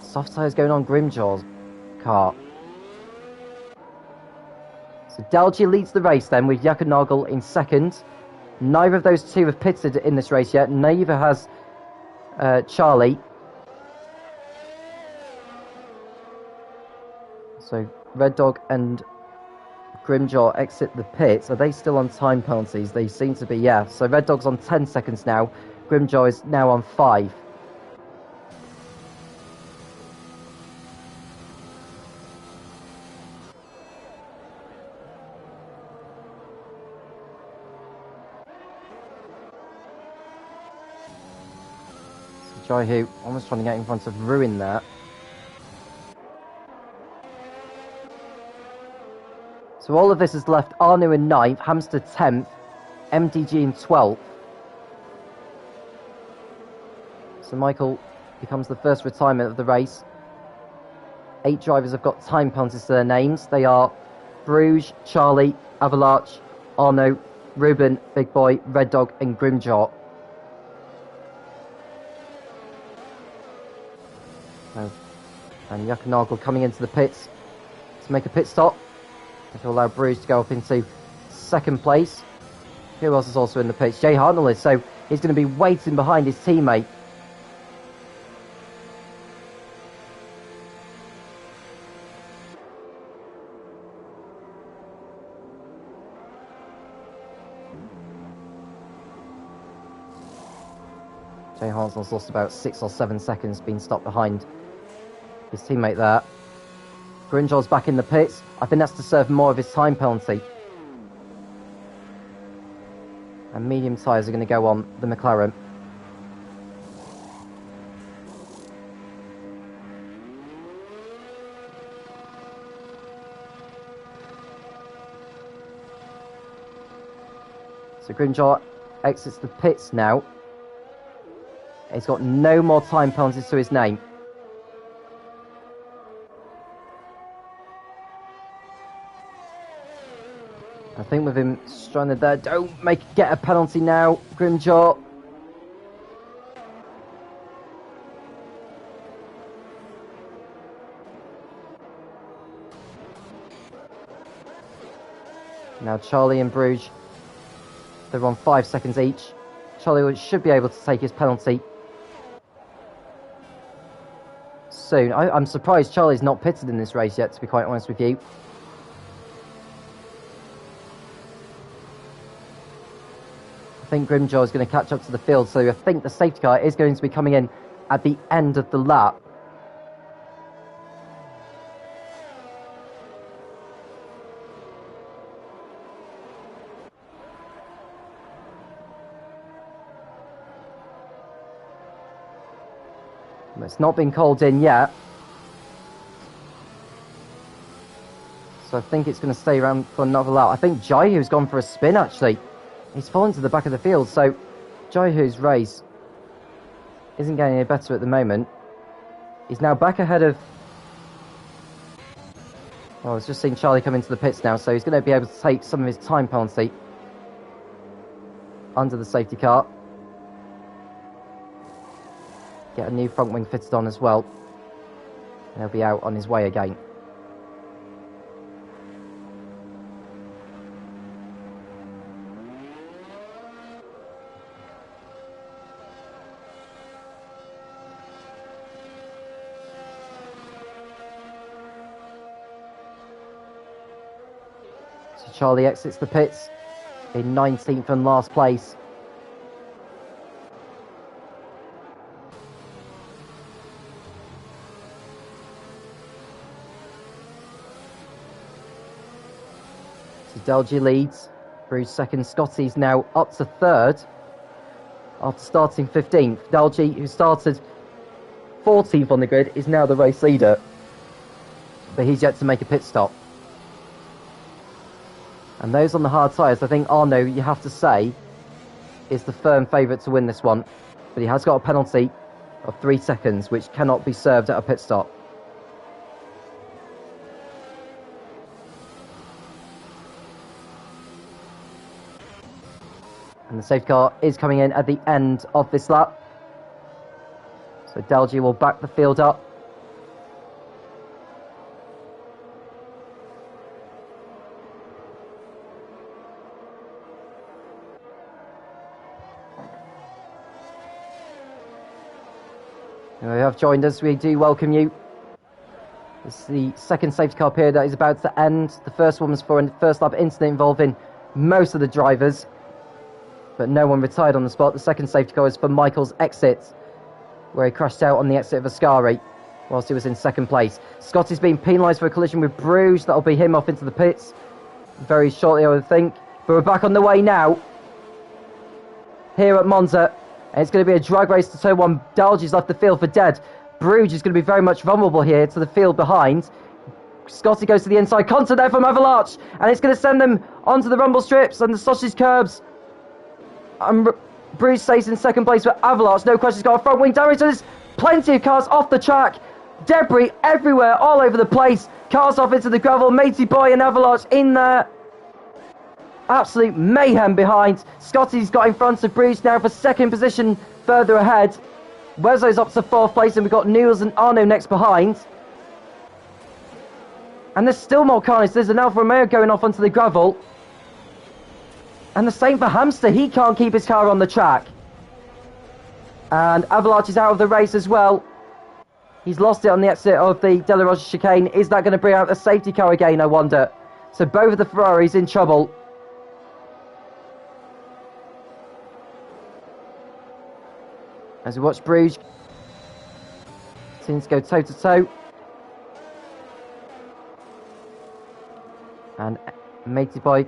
S1: Soft tyres going on Grimjaw's car. So Dalgy leads the race then with Yakanagel in second. Neither of those two have pitted in this race yet. Neither has Charlie. So Red Dog and Grimjaw exit the pits. Are they still on time penalties? They seem to be, yeah. So Red Dog's on 10 seconds now. Grimjaw is now on 5. Jaihu almost trying to get in front of Ruin there. So all of this has left Arno in 9th, Hamster 10th, MDG in 12th. So Michael becomes the first retirement of the race. 8 drivers have got time penalties to their names. They are Bruges, Charlie, Avalanche, Arno, Ruben, Big Boy, Red Dog and Grimjaw. And Yakanagel coming into the pits to make a pit stop. Which will allow Bruges to go up into second place. Who else is also in the pits? Jay Hartnell is, so he's going to be waiting behind his teammate. Jay Hartnell's lost about 6 or 7 seconds being stopped behind his teammate there. Grimjaw's back in the pits. I think that's to serve more of his time penalty. And medium tyres are going to go on the McLaren. So Grimjaw exits the pits now. He's got no more time penalties to his name. I think with him stranded there, don't get a penalty now, Grimjaw. Now Charlie and Bruges, they're on 5 seconds each. Charlie should be able to take his penalty soon. I'm surprised Charlie's not pitted in this race yet, to be quite honest with you. I think Grimjaw is going to catch up to the field, so I think the safety car is going to be coming in at the end of the lap. It's not been called in yet, so I think it's going to stay around for another lap. I think Jaihu's gone for a spin actually. He's fallen to the back of the field, so Jaihu's race isn't getting any better at the moment. He's now back ahead of... Well, I was just seeing Charlie come into the pits now, so he's going to be able to take some of his time penalty under the safety car. Get a new front wing fitted on as well. He'll be out on his way again. So Charlie exits the pits in 19th and last place. Delgy leads. Bruce second. Scotty's now up to third after starting 15th. Delgy, who started 14th on the grid, is now the race leader, but he's yet to make a pit stop. And those on the hard tyres, I think Arno, you have to say, is the firm favourite to win this one, but he has got a penalty of 3 seconds, which cannot be served at a pit stop. And the safety car is coming in at the end of this lap. So Delgy will back the field up. If you have joined us, we do welcome you. This is the second safety car period that is about to end. The first one was for a first lap incident involving most of the drivers, but no one retired on the spot. The second safety car is for Michael's exit, where he crashed out on the exit of Ascari whilst he was in second place. Scotty's been penalised for a collision with Bruges. That'll be him off into the pits very shortly, I would think. But we're back on the way now here at Monza, and it's going to be a drag race to turn one. Dalgy's left the field for dead. Bruges is going to be very much vulnerable here to the field behind. Scotty goes to the inside. Contact there from Avalanche, and it's going to send them onto the rumble strips and the sausage curbs. Bruce stays in second place for Avalanche. No question, he's got a front wing damage. There's plenty of cars off the track. Debris everywhere, all over the place. Cars off into the gravel. Matey Boy and Avalanche in there. Absolute mayhem behind. Scotty's got in front of Bruce now for second position further ahead. Wezo's up to fourth place, and we've got Newells and Arno next behind. And there's still more carnage. There's an Alfa Romeo going off onto the gravel. And the same for Hamster. He can't keep his car on the track. And Avalanche is out of the race as well. He's lost it on the exit of the De La Rocha chicane. Is that going to bring out the safety car again, I wonder? So both of the Ferraris in trouble. As we watch Bruges seems to go toe-to-toe. And Matey Boy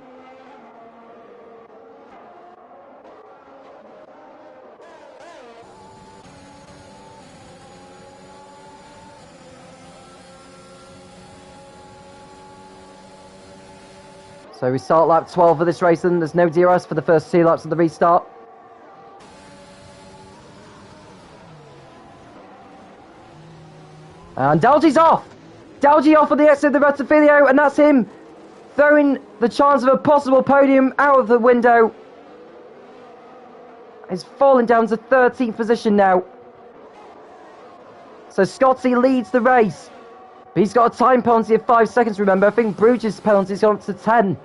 S1: so we start lap 12 of this race, and there's no DRS for the first 2 laps of the restart. And Dalgy's off! Dalgy off on the exit of the Rettifilio, and that's him throwing the chance of a possible podium out of the window. He's fallen down to 13th position now. So Scotty leads the race. But he's got a time penalty of 5 seconds, remember. I think Bruges' penalty's gone up to 10.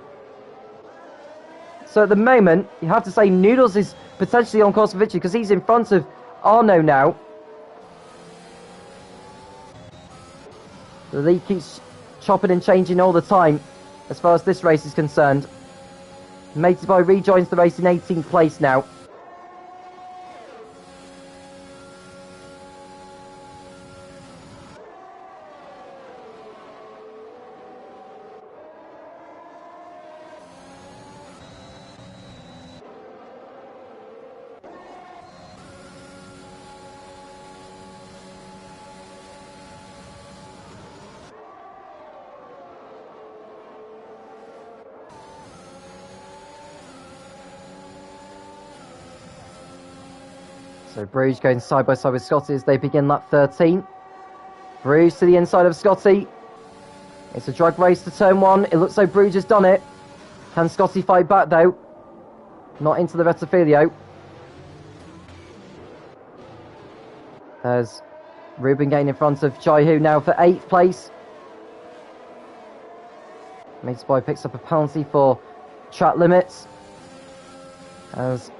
S1: So at the moment, you have to say Noodles is potentially on course for victory because he's in front of Arno now. The lead keeps chopping and changing all the time as far as this race is concerned. Matey Boy rejoins the race in 18th place now. So Bruges going side by side with Scotty as they begin lap 13. Bruges to the inside of Scotty. It's a drag race to turn 1. It looks like Bruges has done it. Can Scotty fight back though? Not into the Rettifilio. There's Ruben getting in front of Jaihu now for 8th place. Mate's Boy picks up a penalty for track limits. As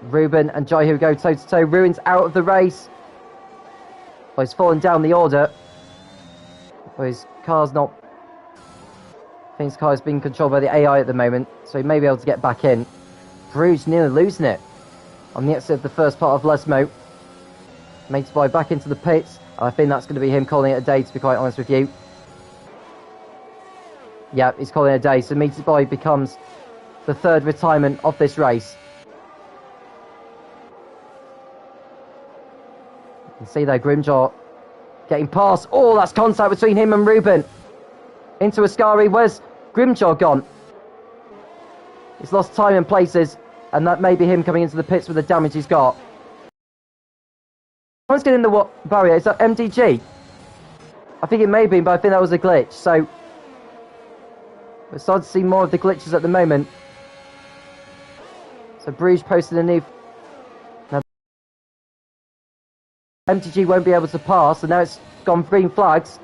S1: Ruben and Jaihu go toe-to-toe. Ruin's out of the race. Well, he's fallen down the order. Well, his car's not... I think his car is being controlled by the AI at the moment, so he may be able to get back in. Bruges nearly losing it on the exit of the first part of Lesmo. Mate's Boy back into the pits, and I think that's going to be him calling it a day, to be quite honest with you. Yeah, he's calling it a day, so Mate's Boy becomes the 3rd retirement of this race. You can see there Grimjaw getting past. Oh, that's contact between him and Ruben. Into Ascari. Where's Grimjaw gone? He's lost time and places, and that may be him coming into the pits with the damage he's got. Someone's getting the what barrier? Is that MDG? I think it may be, but I think that was a glitch. So we're starting to see more of the glitches at the moment. So Bruges posted a new... Now, MTG won't be able to pass, and now it's gone green flags.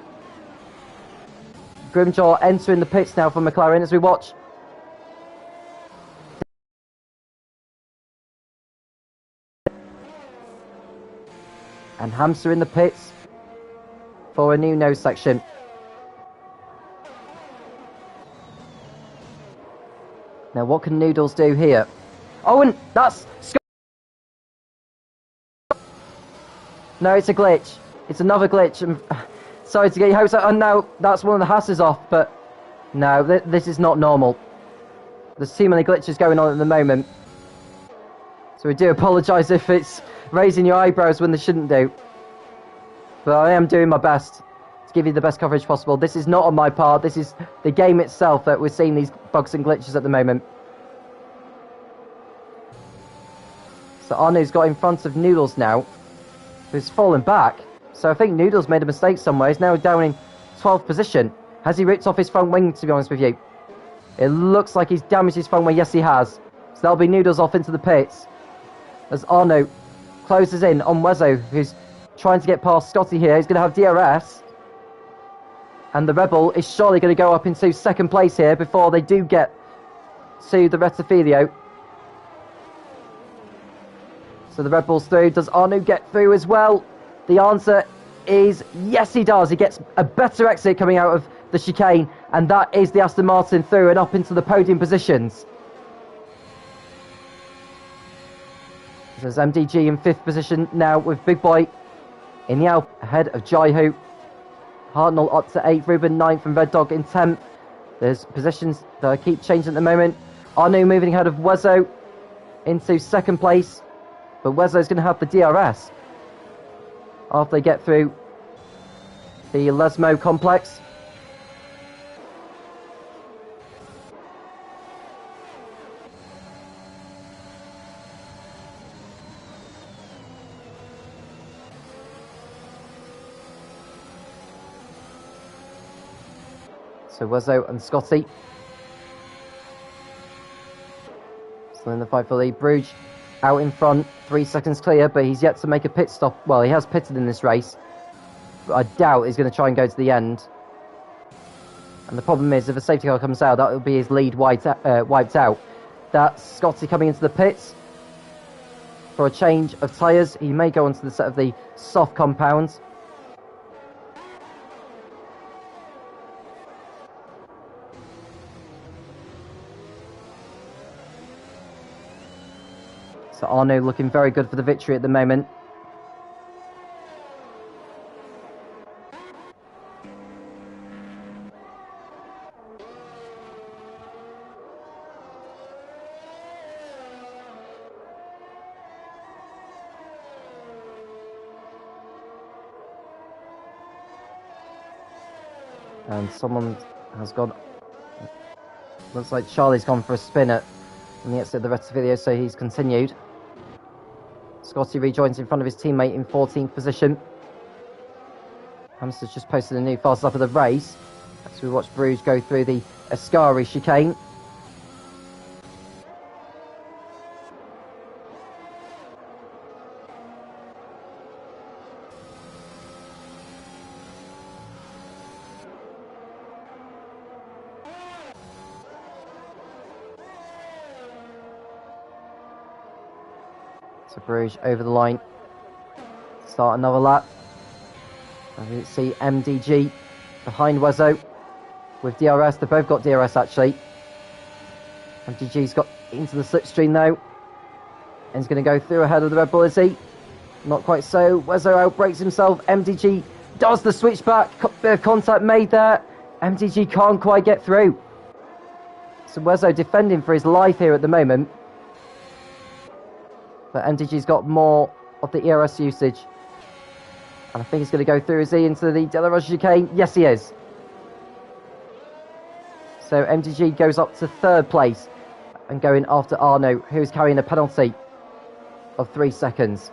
S1: Grimjaw entering the pits now for McLaren as we watch. And Hamster in the pits for a new nose section. Now what can Noodles do here? Oh, and that's... No, it's a glitch. It's another glitch. I'm sorry to get your hopes up. And now that's one of the Hasses off, but no, this is not normal. There's too many glitches going on at the moment. So we do apologise if it's raising your eyebrows when they shouldn't do. But I am doing my best to give you the best coverage possible. This is not on my part. This is the game itself that we're seeing these bugs and glitches at the moment. So Arnu's got in front of Noodles now, who's fallen back. So I think Noodles made a mistake somewhere. He's now down in 12th position. Has he ripped off his front wing, to be honest with you? It looks like he's damaged his front wing. Yes, he has. So that'll be Noodles off into the pits. As Arno closes in on Wezo, who's trying to get past Scotty here. He's going to have DRS. And the Rebel is surely going to go up into 2nd place here before they do get to the Rettifilio. So the Red Bull's through. Does Arno get through as well? The answer is yes, he does. He gets a better exit coming out of the chicane. And that is the Aston Martin through and up into the podium positions. There's MDG in 5th position now with Big Boy in the Alp ahead of Jaihu. Hartnell up to 8th, Ruben 9th and Red Dog in 10th. There's positions that keep changing at the moment. Arno moving ahead of Wezo into 2nd place. But Wezo's going to have the DRS after they get through the Lesmo complex. So Wezo and Scotty still in the fight for lead. Bruges out in front, 3 seconds clear, but he's yet to make a pit stop. Well, he has pitted in this race, but I doubt he's going to try and go to the end. And the problem is, if a safety car comes out, that will be his lead wiped out. That's Scotty coming into the pits for a change of tyres. He may go onto the set of the soft compounds. So Arno looking very good for the victory at the moment. And someone has gone... Looks like Charlie's gone for a spin at the exit of the rest of the video, so he's continued. Scotty rejoins in front of his teammate in 14th position. Hamster's just posted a new fastest lap of the race as we watch Bruges go through the Ascari chicane. So Bruges over the line. Start another lap. As you see MDG behind Wezzo with DRS. They've both got DRS actually. MDG's got into the slipstream now. And he's going to go through ahead of the Red Bull, is he? Not quite so. Wezzo outbrakes himself. MDG does the switchback. Bit of contact made there. MDG can't quite get through. So Wezzo defending for his life here at the moment. But MDG's got more of the ERS usage. And I think he's going to go through, is he, into the Delaroche chicane? Yes, he is. So MDG goes up to third place and going after Arno, who's carrying a penalty of 3 seconds.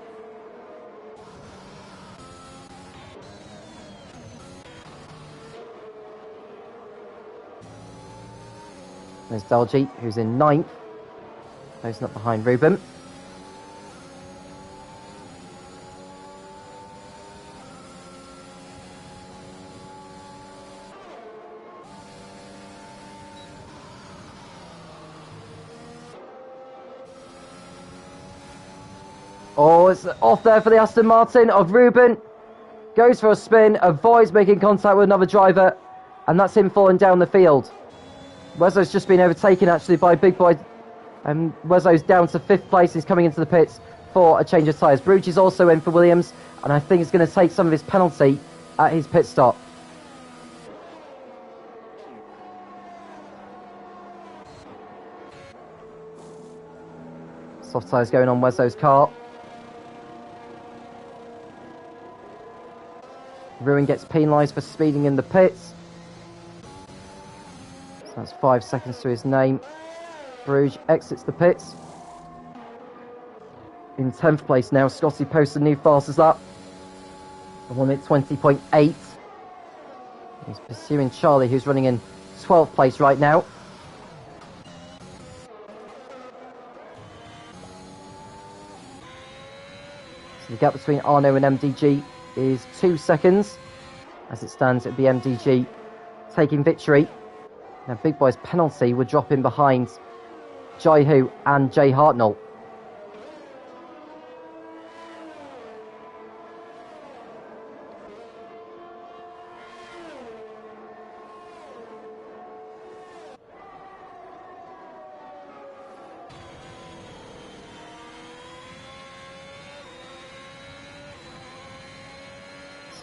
S1: There's Dalji, who's in 9th. Closing up behind Ruben. Oh, it's off there for the Aston Martin of Ruben. Goes for a spin, avoids making contact with another driver, and that's him falling down the field. Wezzo's just been overtaken actually by Big Boy. And Wezzo's down to 5th place. He's coming into the pits for a change of tyres. Bruges is also in for Williams, and I think he's going to take some of his penalty at his pit stop. Soft tyres going on Wezzo's car. Ruin gets penalised for speeding in the pits. So that's 5 seconds to his name. Bruges exits the pits. In 10th place now, Scotty posts a new fastest lap. A 1 minute 20.8. He's pursuing Charlie, who's running in 12th place right now. So the gap between Arno and MDG is 2 seconds. As it stands, it'd be MDG taking victory. Now Big Boy's penalty would drop in behind Jai-Hu and Jay Hartnell.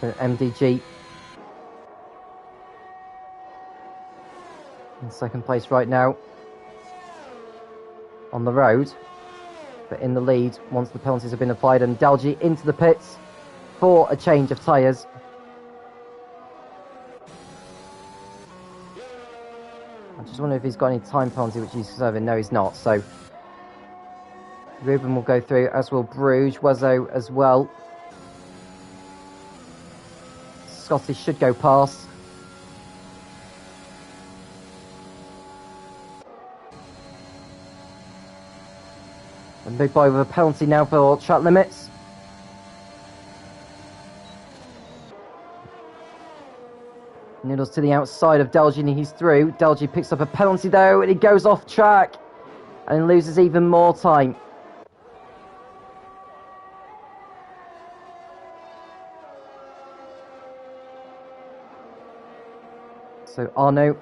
S1: So MDG in 2nd place right now on the road, but in the lead once the penalties have been applied, and Dalji into the pits for a change of tyres. I just wonder if he's got any time penalty which he's serving. No, he's not. So Ruben will go through, as will Bruges, Wezzo as well. Scotty should go past. And Big Boy with a penalty now for track limits. Noodles to the outside of Dalji and he's through. Dalji picks up a penalty though and he goes off track and loses even more time. So Arno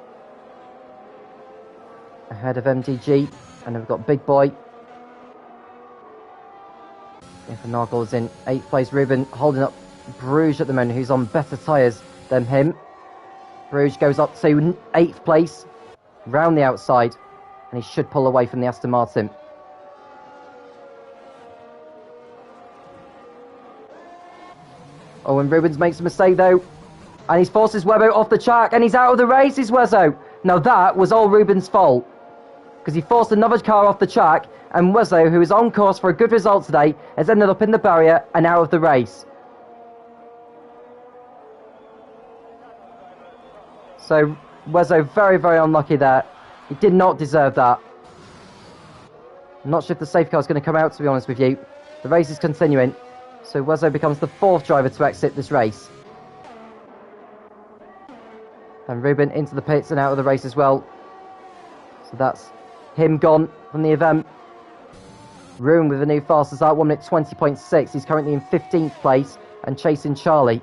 S1: ahead of MDG, and then we've got Big Boy. If Nagel is in 8th place, Ruben holding up Bruges at the moment, who's on better tyres than him. Bruges goes up to 8th place, round the outside, and he should pull away from the Aston Martin. Oh, and Rubens makes a mistake though. And he's forced his Webbo off the track, and he's out of the race, is Wezzo. Now that was all Ruben's fault, because he forced another car off the track, and Wezzo, who is on course for a good result today, has ended up in the barrier and out of the race. So Wezzo very, very unlucky there. He did not deserve that. I'm not sure if the safety car is going to come out, to be honest with you. The race is continuing, so Wezzo becomes the 4th driver to exit this race. And Ruben into the pits and out of the race as well. So that's him gone from the event. Ruin with a new fastest start, 1 minute 20.6. He's currently in 15th place and chasing Charlie.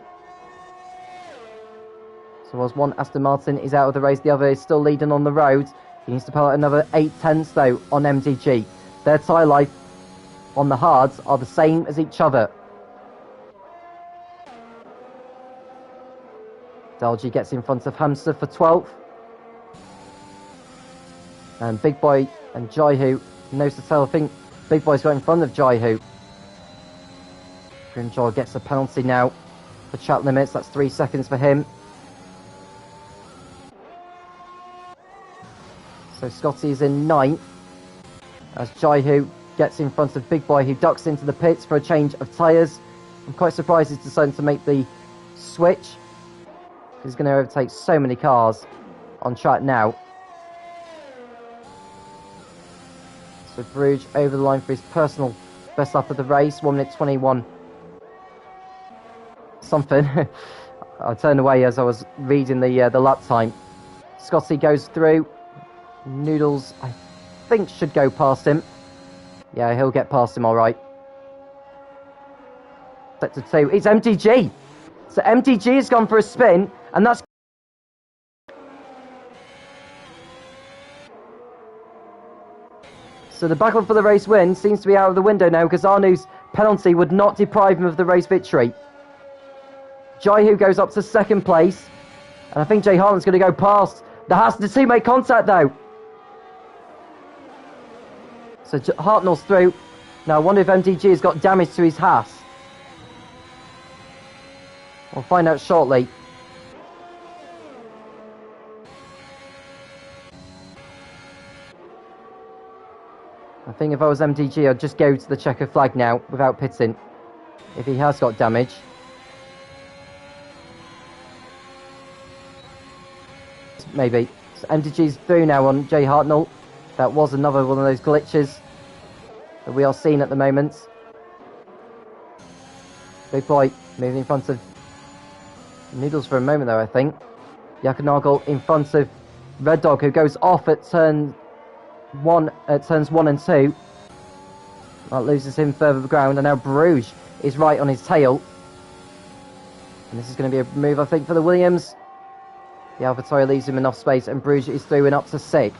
S1: So whilst one Aston Martin is out of the race, the other is still leading on the road. He needs to pull out another 8/10 though on MDG. Their tyre life on the hards are the same as each other. Dalji gets in front of Hamster for 12th. And Big Boy and Jaihu knows the tail. I think Big Boy's got in front of Jaihu. Grimjaw gets a penalty now for track limits. That's 3 seconds for him. So Scotty is in 9th as Jaihu gets in front of Big Boy, who ducks into the pits for a change of tyres. I'm quite surprised he's decided to make the switch. He's going to overtake so many cars on track now. So Bruges over the line for his personal best lap of the race, 1 minute 21 something. I turned away as I was reading the lap time. Scotty goes through. Noodles, I think, should go past him. Yeah, he'll get past him all right. Sector 2. It's MDG. So MDG has gone for a spin, and that's... So the battle for the race win seems to be out of the window now, because Arnu's penalty would not deprive him of the race victory. Jaihu goes up to 2nd place, and I think Jay Hartland's going to go past. The two make contact though. So Hartnell's through. Now I wonder if MDG has got damage to his Haas. We'll find out shortly. I think if I was MDG, I'd just go to the checker flag now without pitting, if he has got damage. Maybe. So MDG's through now on Jay Hartnell. That was another one of those glitches that we are seeing at the moment. Big Boy moving in front of Noodles for a moment though, I think. Yakanagel in front of Red Dog, who goes off at turns 1 and 2. That loses him further ground, and now Bruges is right on his tail. And this is going to be a move, I think, for the Williams. The AlphaTauri leaves him enough space, and Bruges is through and up to 6th.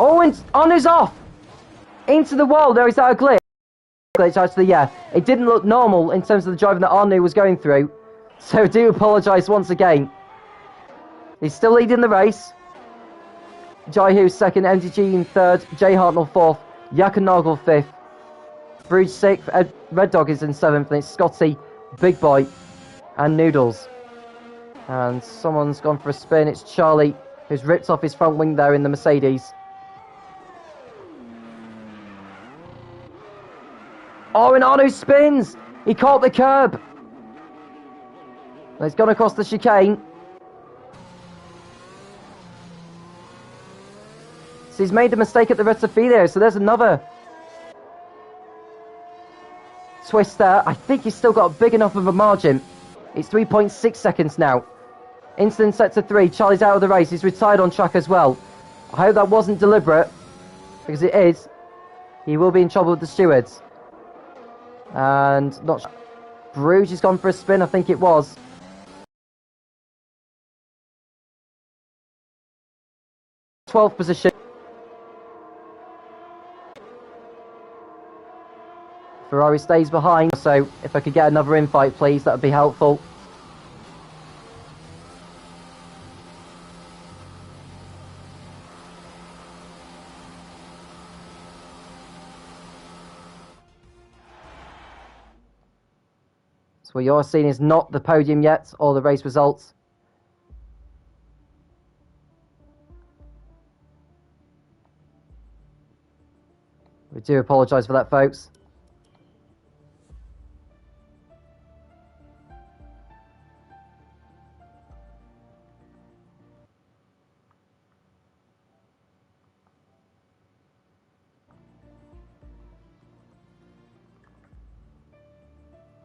S1: Oh, and Arnu's off! Into the wall. There, is that a glitch? Actually, yeah. It didn't look normal in terms of the driving that Arnu was going through. So I do apologise once again. He's still leading the race. Jaihu 2nd, MDG in 3rd, Jay Hartnell 4th, Yakanagel 5th, Bruges 6th, Red Dog is in 7th, and it's Scotty, Big Boy, and Noodles. And someone's gone for a spin. It's Charlie, who's ripped off his front wing there in the Mercedes. Oh, and Arnu spins! He caught the curb! He's gone across the chicane. So he's made the mistake at the Rettifilo, so there's another twist there. I think he's still got big enough of a margin. It's 3.6 seconds now. Instant sector 3, Charlie's out of the race. He's retired on track as well. I hope that wasn't deliberate, because it is. He will be in trouble with the stewards. And not sure. Bruges has gone for a spin, I think it was. '12th position. Ferrari stays behind, so if I could get another infight, please, that would be helpful. So what you're seeing is not the podium yet, or the race results. We do apologise for that, folks.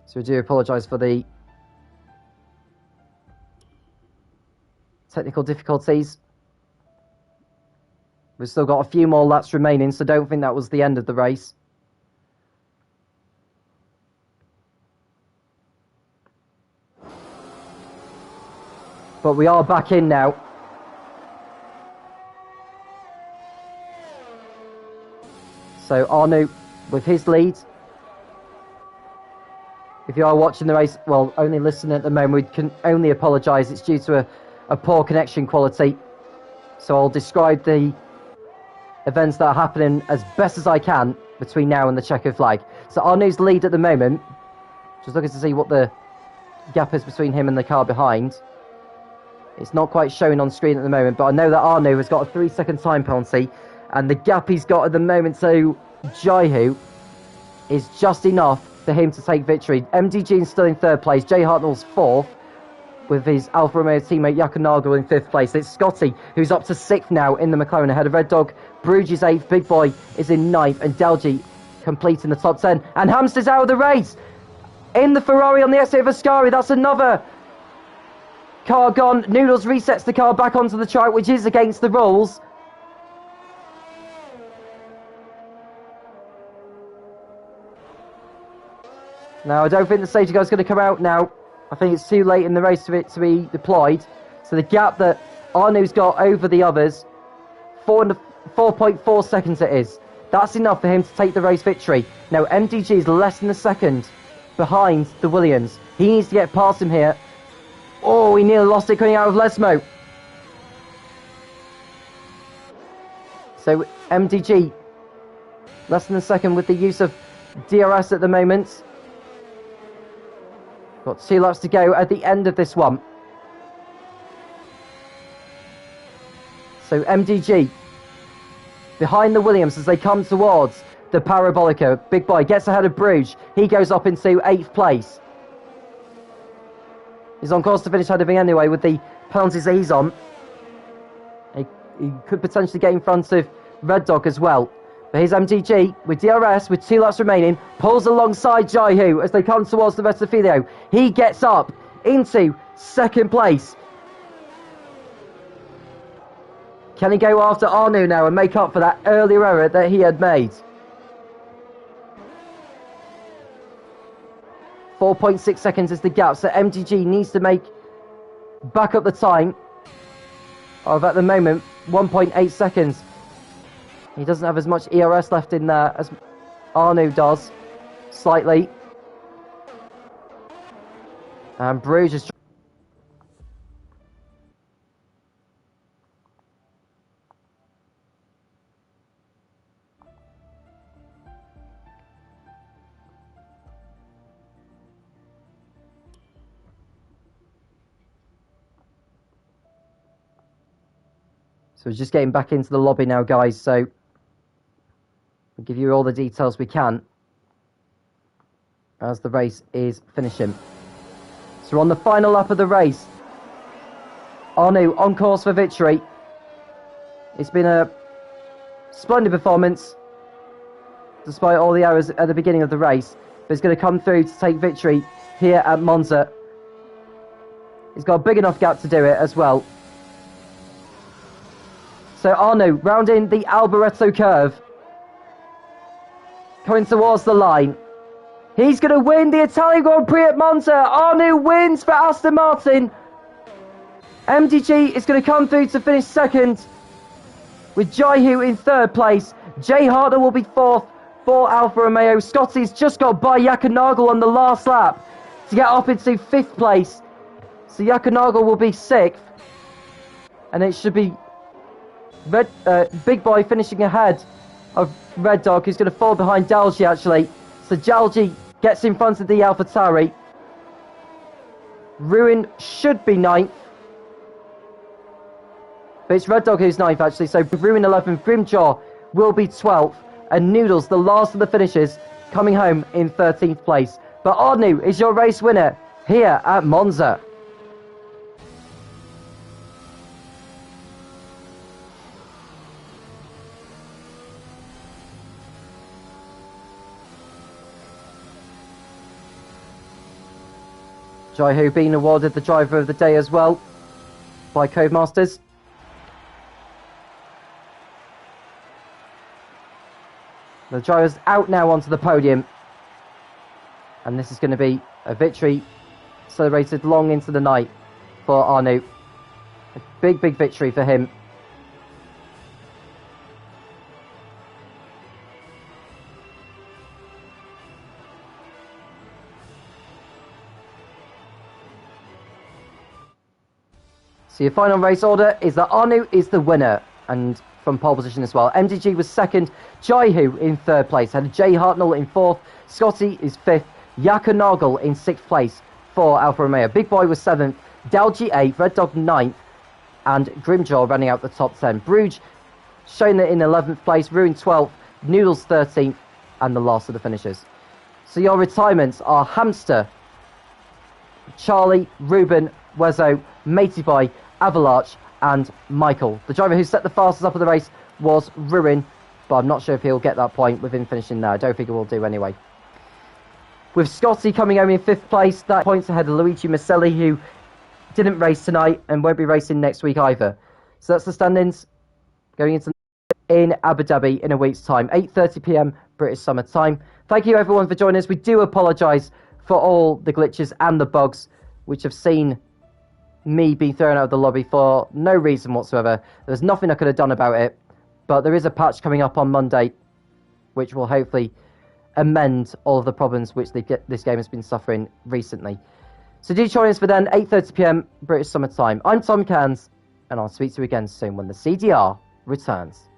S1: So we do apologise for the technical difficulties. We've still got a few more laps remaining, so don't think that was the end of the race. But we are back in now. So Arnaud with his lead. If you are watching the race, well, only listening at the moment, we can only apologise. It's due to a poor connection quality. So I'll describe the events that are happening as best as I can between now and the checkered flag. So Arnaud's lead at the moment. Just looking to see what the gap is between him and the car behind. It's not quite showing on screen at the moment, but I know that Arnaud has got a 3-second time penalty, and the gap he's got at the moment to Jaihu is just enough for him to take victory. MDG is still in third place. Jay Hartnell's fourth, with his Alfa Romeo teammate Jakob Nagel in fifth place. It's Scotty who's up to sixth now in the McLaren ahead of Red Dog. Bruges is eighth. Big Boy is in ninth, and Dalgi completing the top 10. And Hamster's out of the race in the Ferrari on the exit of Ascari. That's another car gone. Noodles resets the car back onto the track, which is against the rules. Now, I don't think the safety car is going to come out now. I think it's too late in the race for it to be deployed. So the gap that Arnaud's got over the others, 4.4 seconds it is. That's enough for him to take the race victory. Now, MDG is less than a second behind the Williams. He needs to get past him here. Oh, he nearly lost it coming out of Lesmo. So MDG, less than a second with the use of DRS at the moment. Got 2 laps to go at the end of this one. So MDG behind the Williams as they come towards the Parabolica. Big Boy gets ahead of Bruges. He goes up into 8th place. He's on course to finish ahead of him anyway with the penalties that he's on. He could potentially get in front of Red Dog as well. But here's MDG with DRS with 2 laps remaining. Pulls alongside Jaihu as they come towards the rest of Filio. He gets up into 2nd place. Can he go after Arnaud now and make up for that earlier error that he had made? 4.6 seconds is the gap, so MDG needs to make back up the time of, at the moment, 1.8 seconds. He doesn't have as much ERS left in there as Arnaud does, slightly. And Bruges is... So we're just getting back into the lobby now, guys, so we'll give you all the details we can as the race is finishing. So we're on the final lap of the race. Arnaud on course for victory. It's been a splendid performance despite all the errors at the beginning of the race, but he's going to come through to take victory here at Monza. He's got a big enough gap to do it as well. So Arnaud rounding the Alboreto curve, coming towards the line. He's going to win the Italian Grand Prix at Monza. Arnaud wins for Aston Martin. MDG is going to come through to finish 2nd, with Jaihu in 3rd place. Jay Harder will be 4th for Alfa Romeo. Scotty's just got by Jakob Nagel on the last lap to get up into 5th place. So Jakob Nagel will be 6th, and it should be Big Boy finishing ahead of Red Dog, who's going to fall behind Dalgi actually. So Dalgi gets in front of the AlphaTauri. Ruin should be 9th, but it's Red Dog who's 9th actually. So Ruin 11th, Grimjaw will be 12th, and Noodles, the last of the finishers, coming home in 13th place. But Arnaud is your race winner here at Monza. Jaihu being awarded the driver of the day as well. by Codemasters. The driver's out now onto the podium. And this is going to be a victory celebrated long into the night for Arnaud. A big, big victory for him. So your final race order is that Arnaud is the winner, and from pole position as well. MDG was second, Jaihu in third place, had Jay Hartnell in fourth, Scotty is fifth, Yaka Nagel in sixth place for Alfa Romeo. Big Boy was seventh, Dalji eighth, Red Dog ninth, and Grimjaw running out the top 10. Bruges showing it in 11th place, Ruin 12th, Noodles 13th, and the last of the finishers. So your retirements are Hamster, Charlie, Ruben, Wezo, Matey Boy, Avalanche, and Michael. The driver who set the fastest up of the race was Ruin, but I'm not sure if he'll get that point with him finishing there. I don't think he will do anyway. With Scotty coming home in 5th place, that points ahead of Luigi Maselli, who didn't race tonight and won't be racing next week either. So that's the standings going into in Abu Dhabi in a week's time, 8:30 p.m. British Summer Time. Thank you everyone for joining us. We do apologise for all the glitches and the bugs which have seen me be thrown out of the lobby for no reason whatsoever. There's nothing I could have done about it, but there is a patch coming up on Monday which will hopefully amend all of the problems which this game has been suffering recently. So do join us for then, 8:30 p.m. British Summer Time. I'm Tom Cairns, and I'll speak to you again soon when the CDR returns.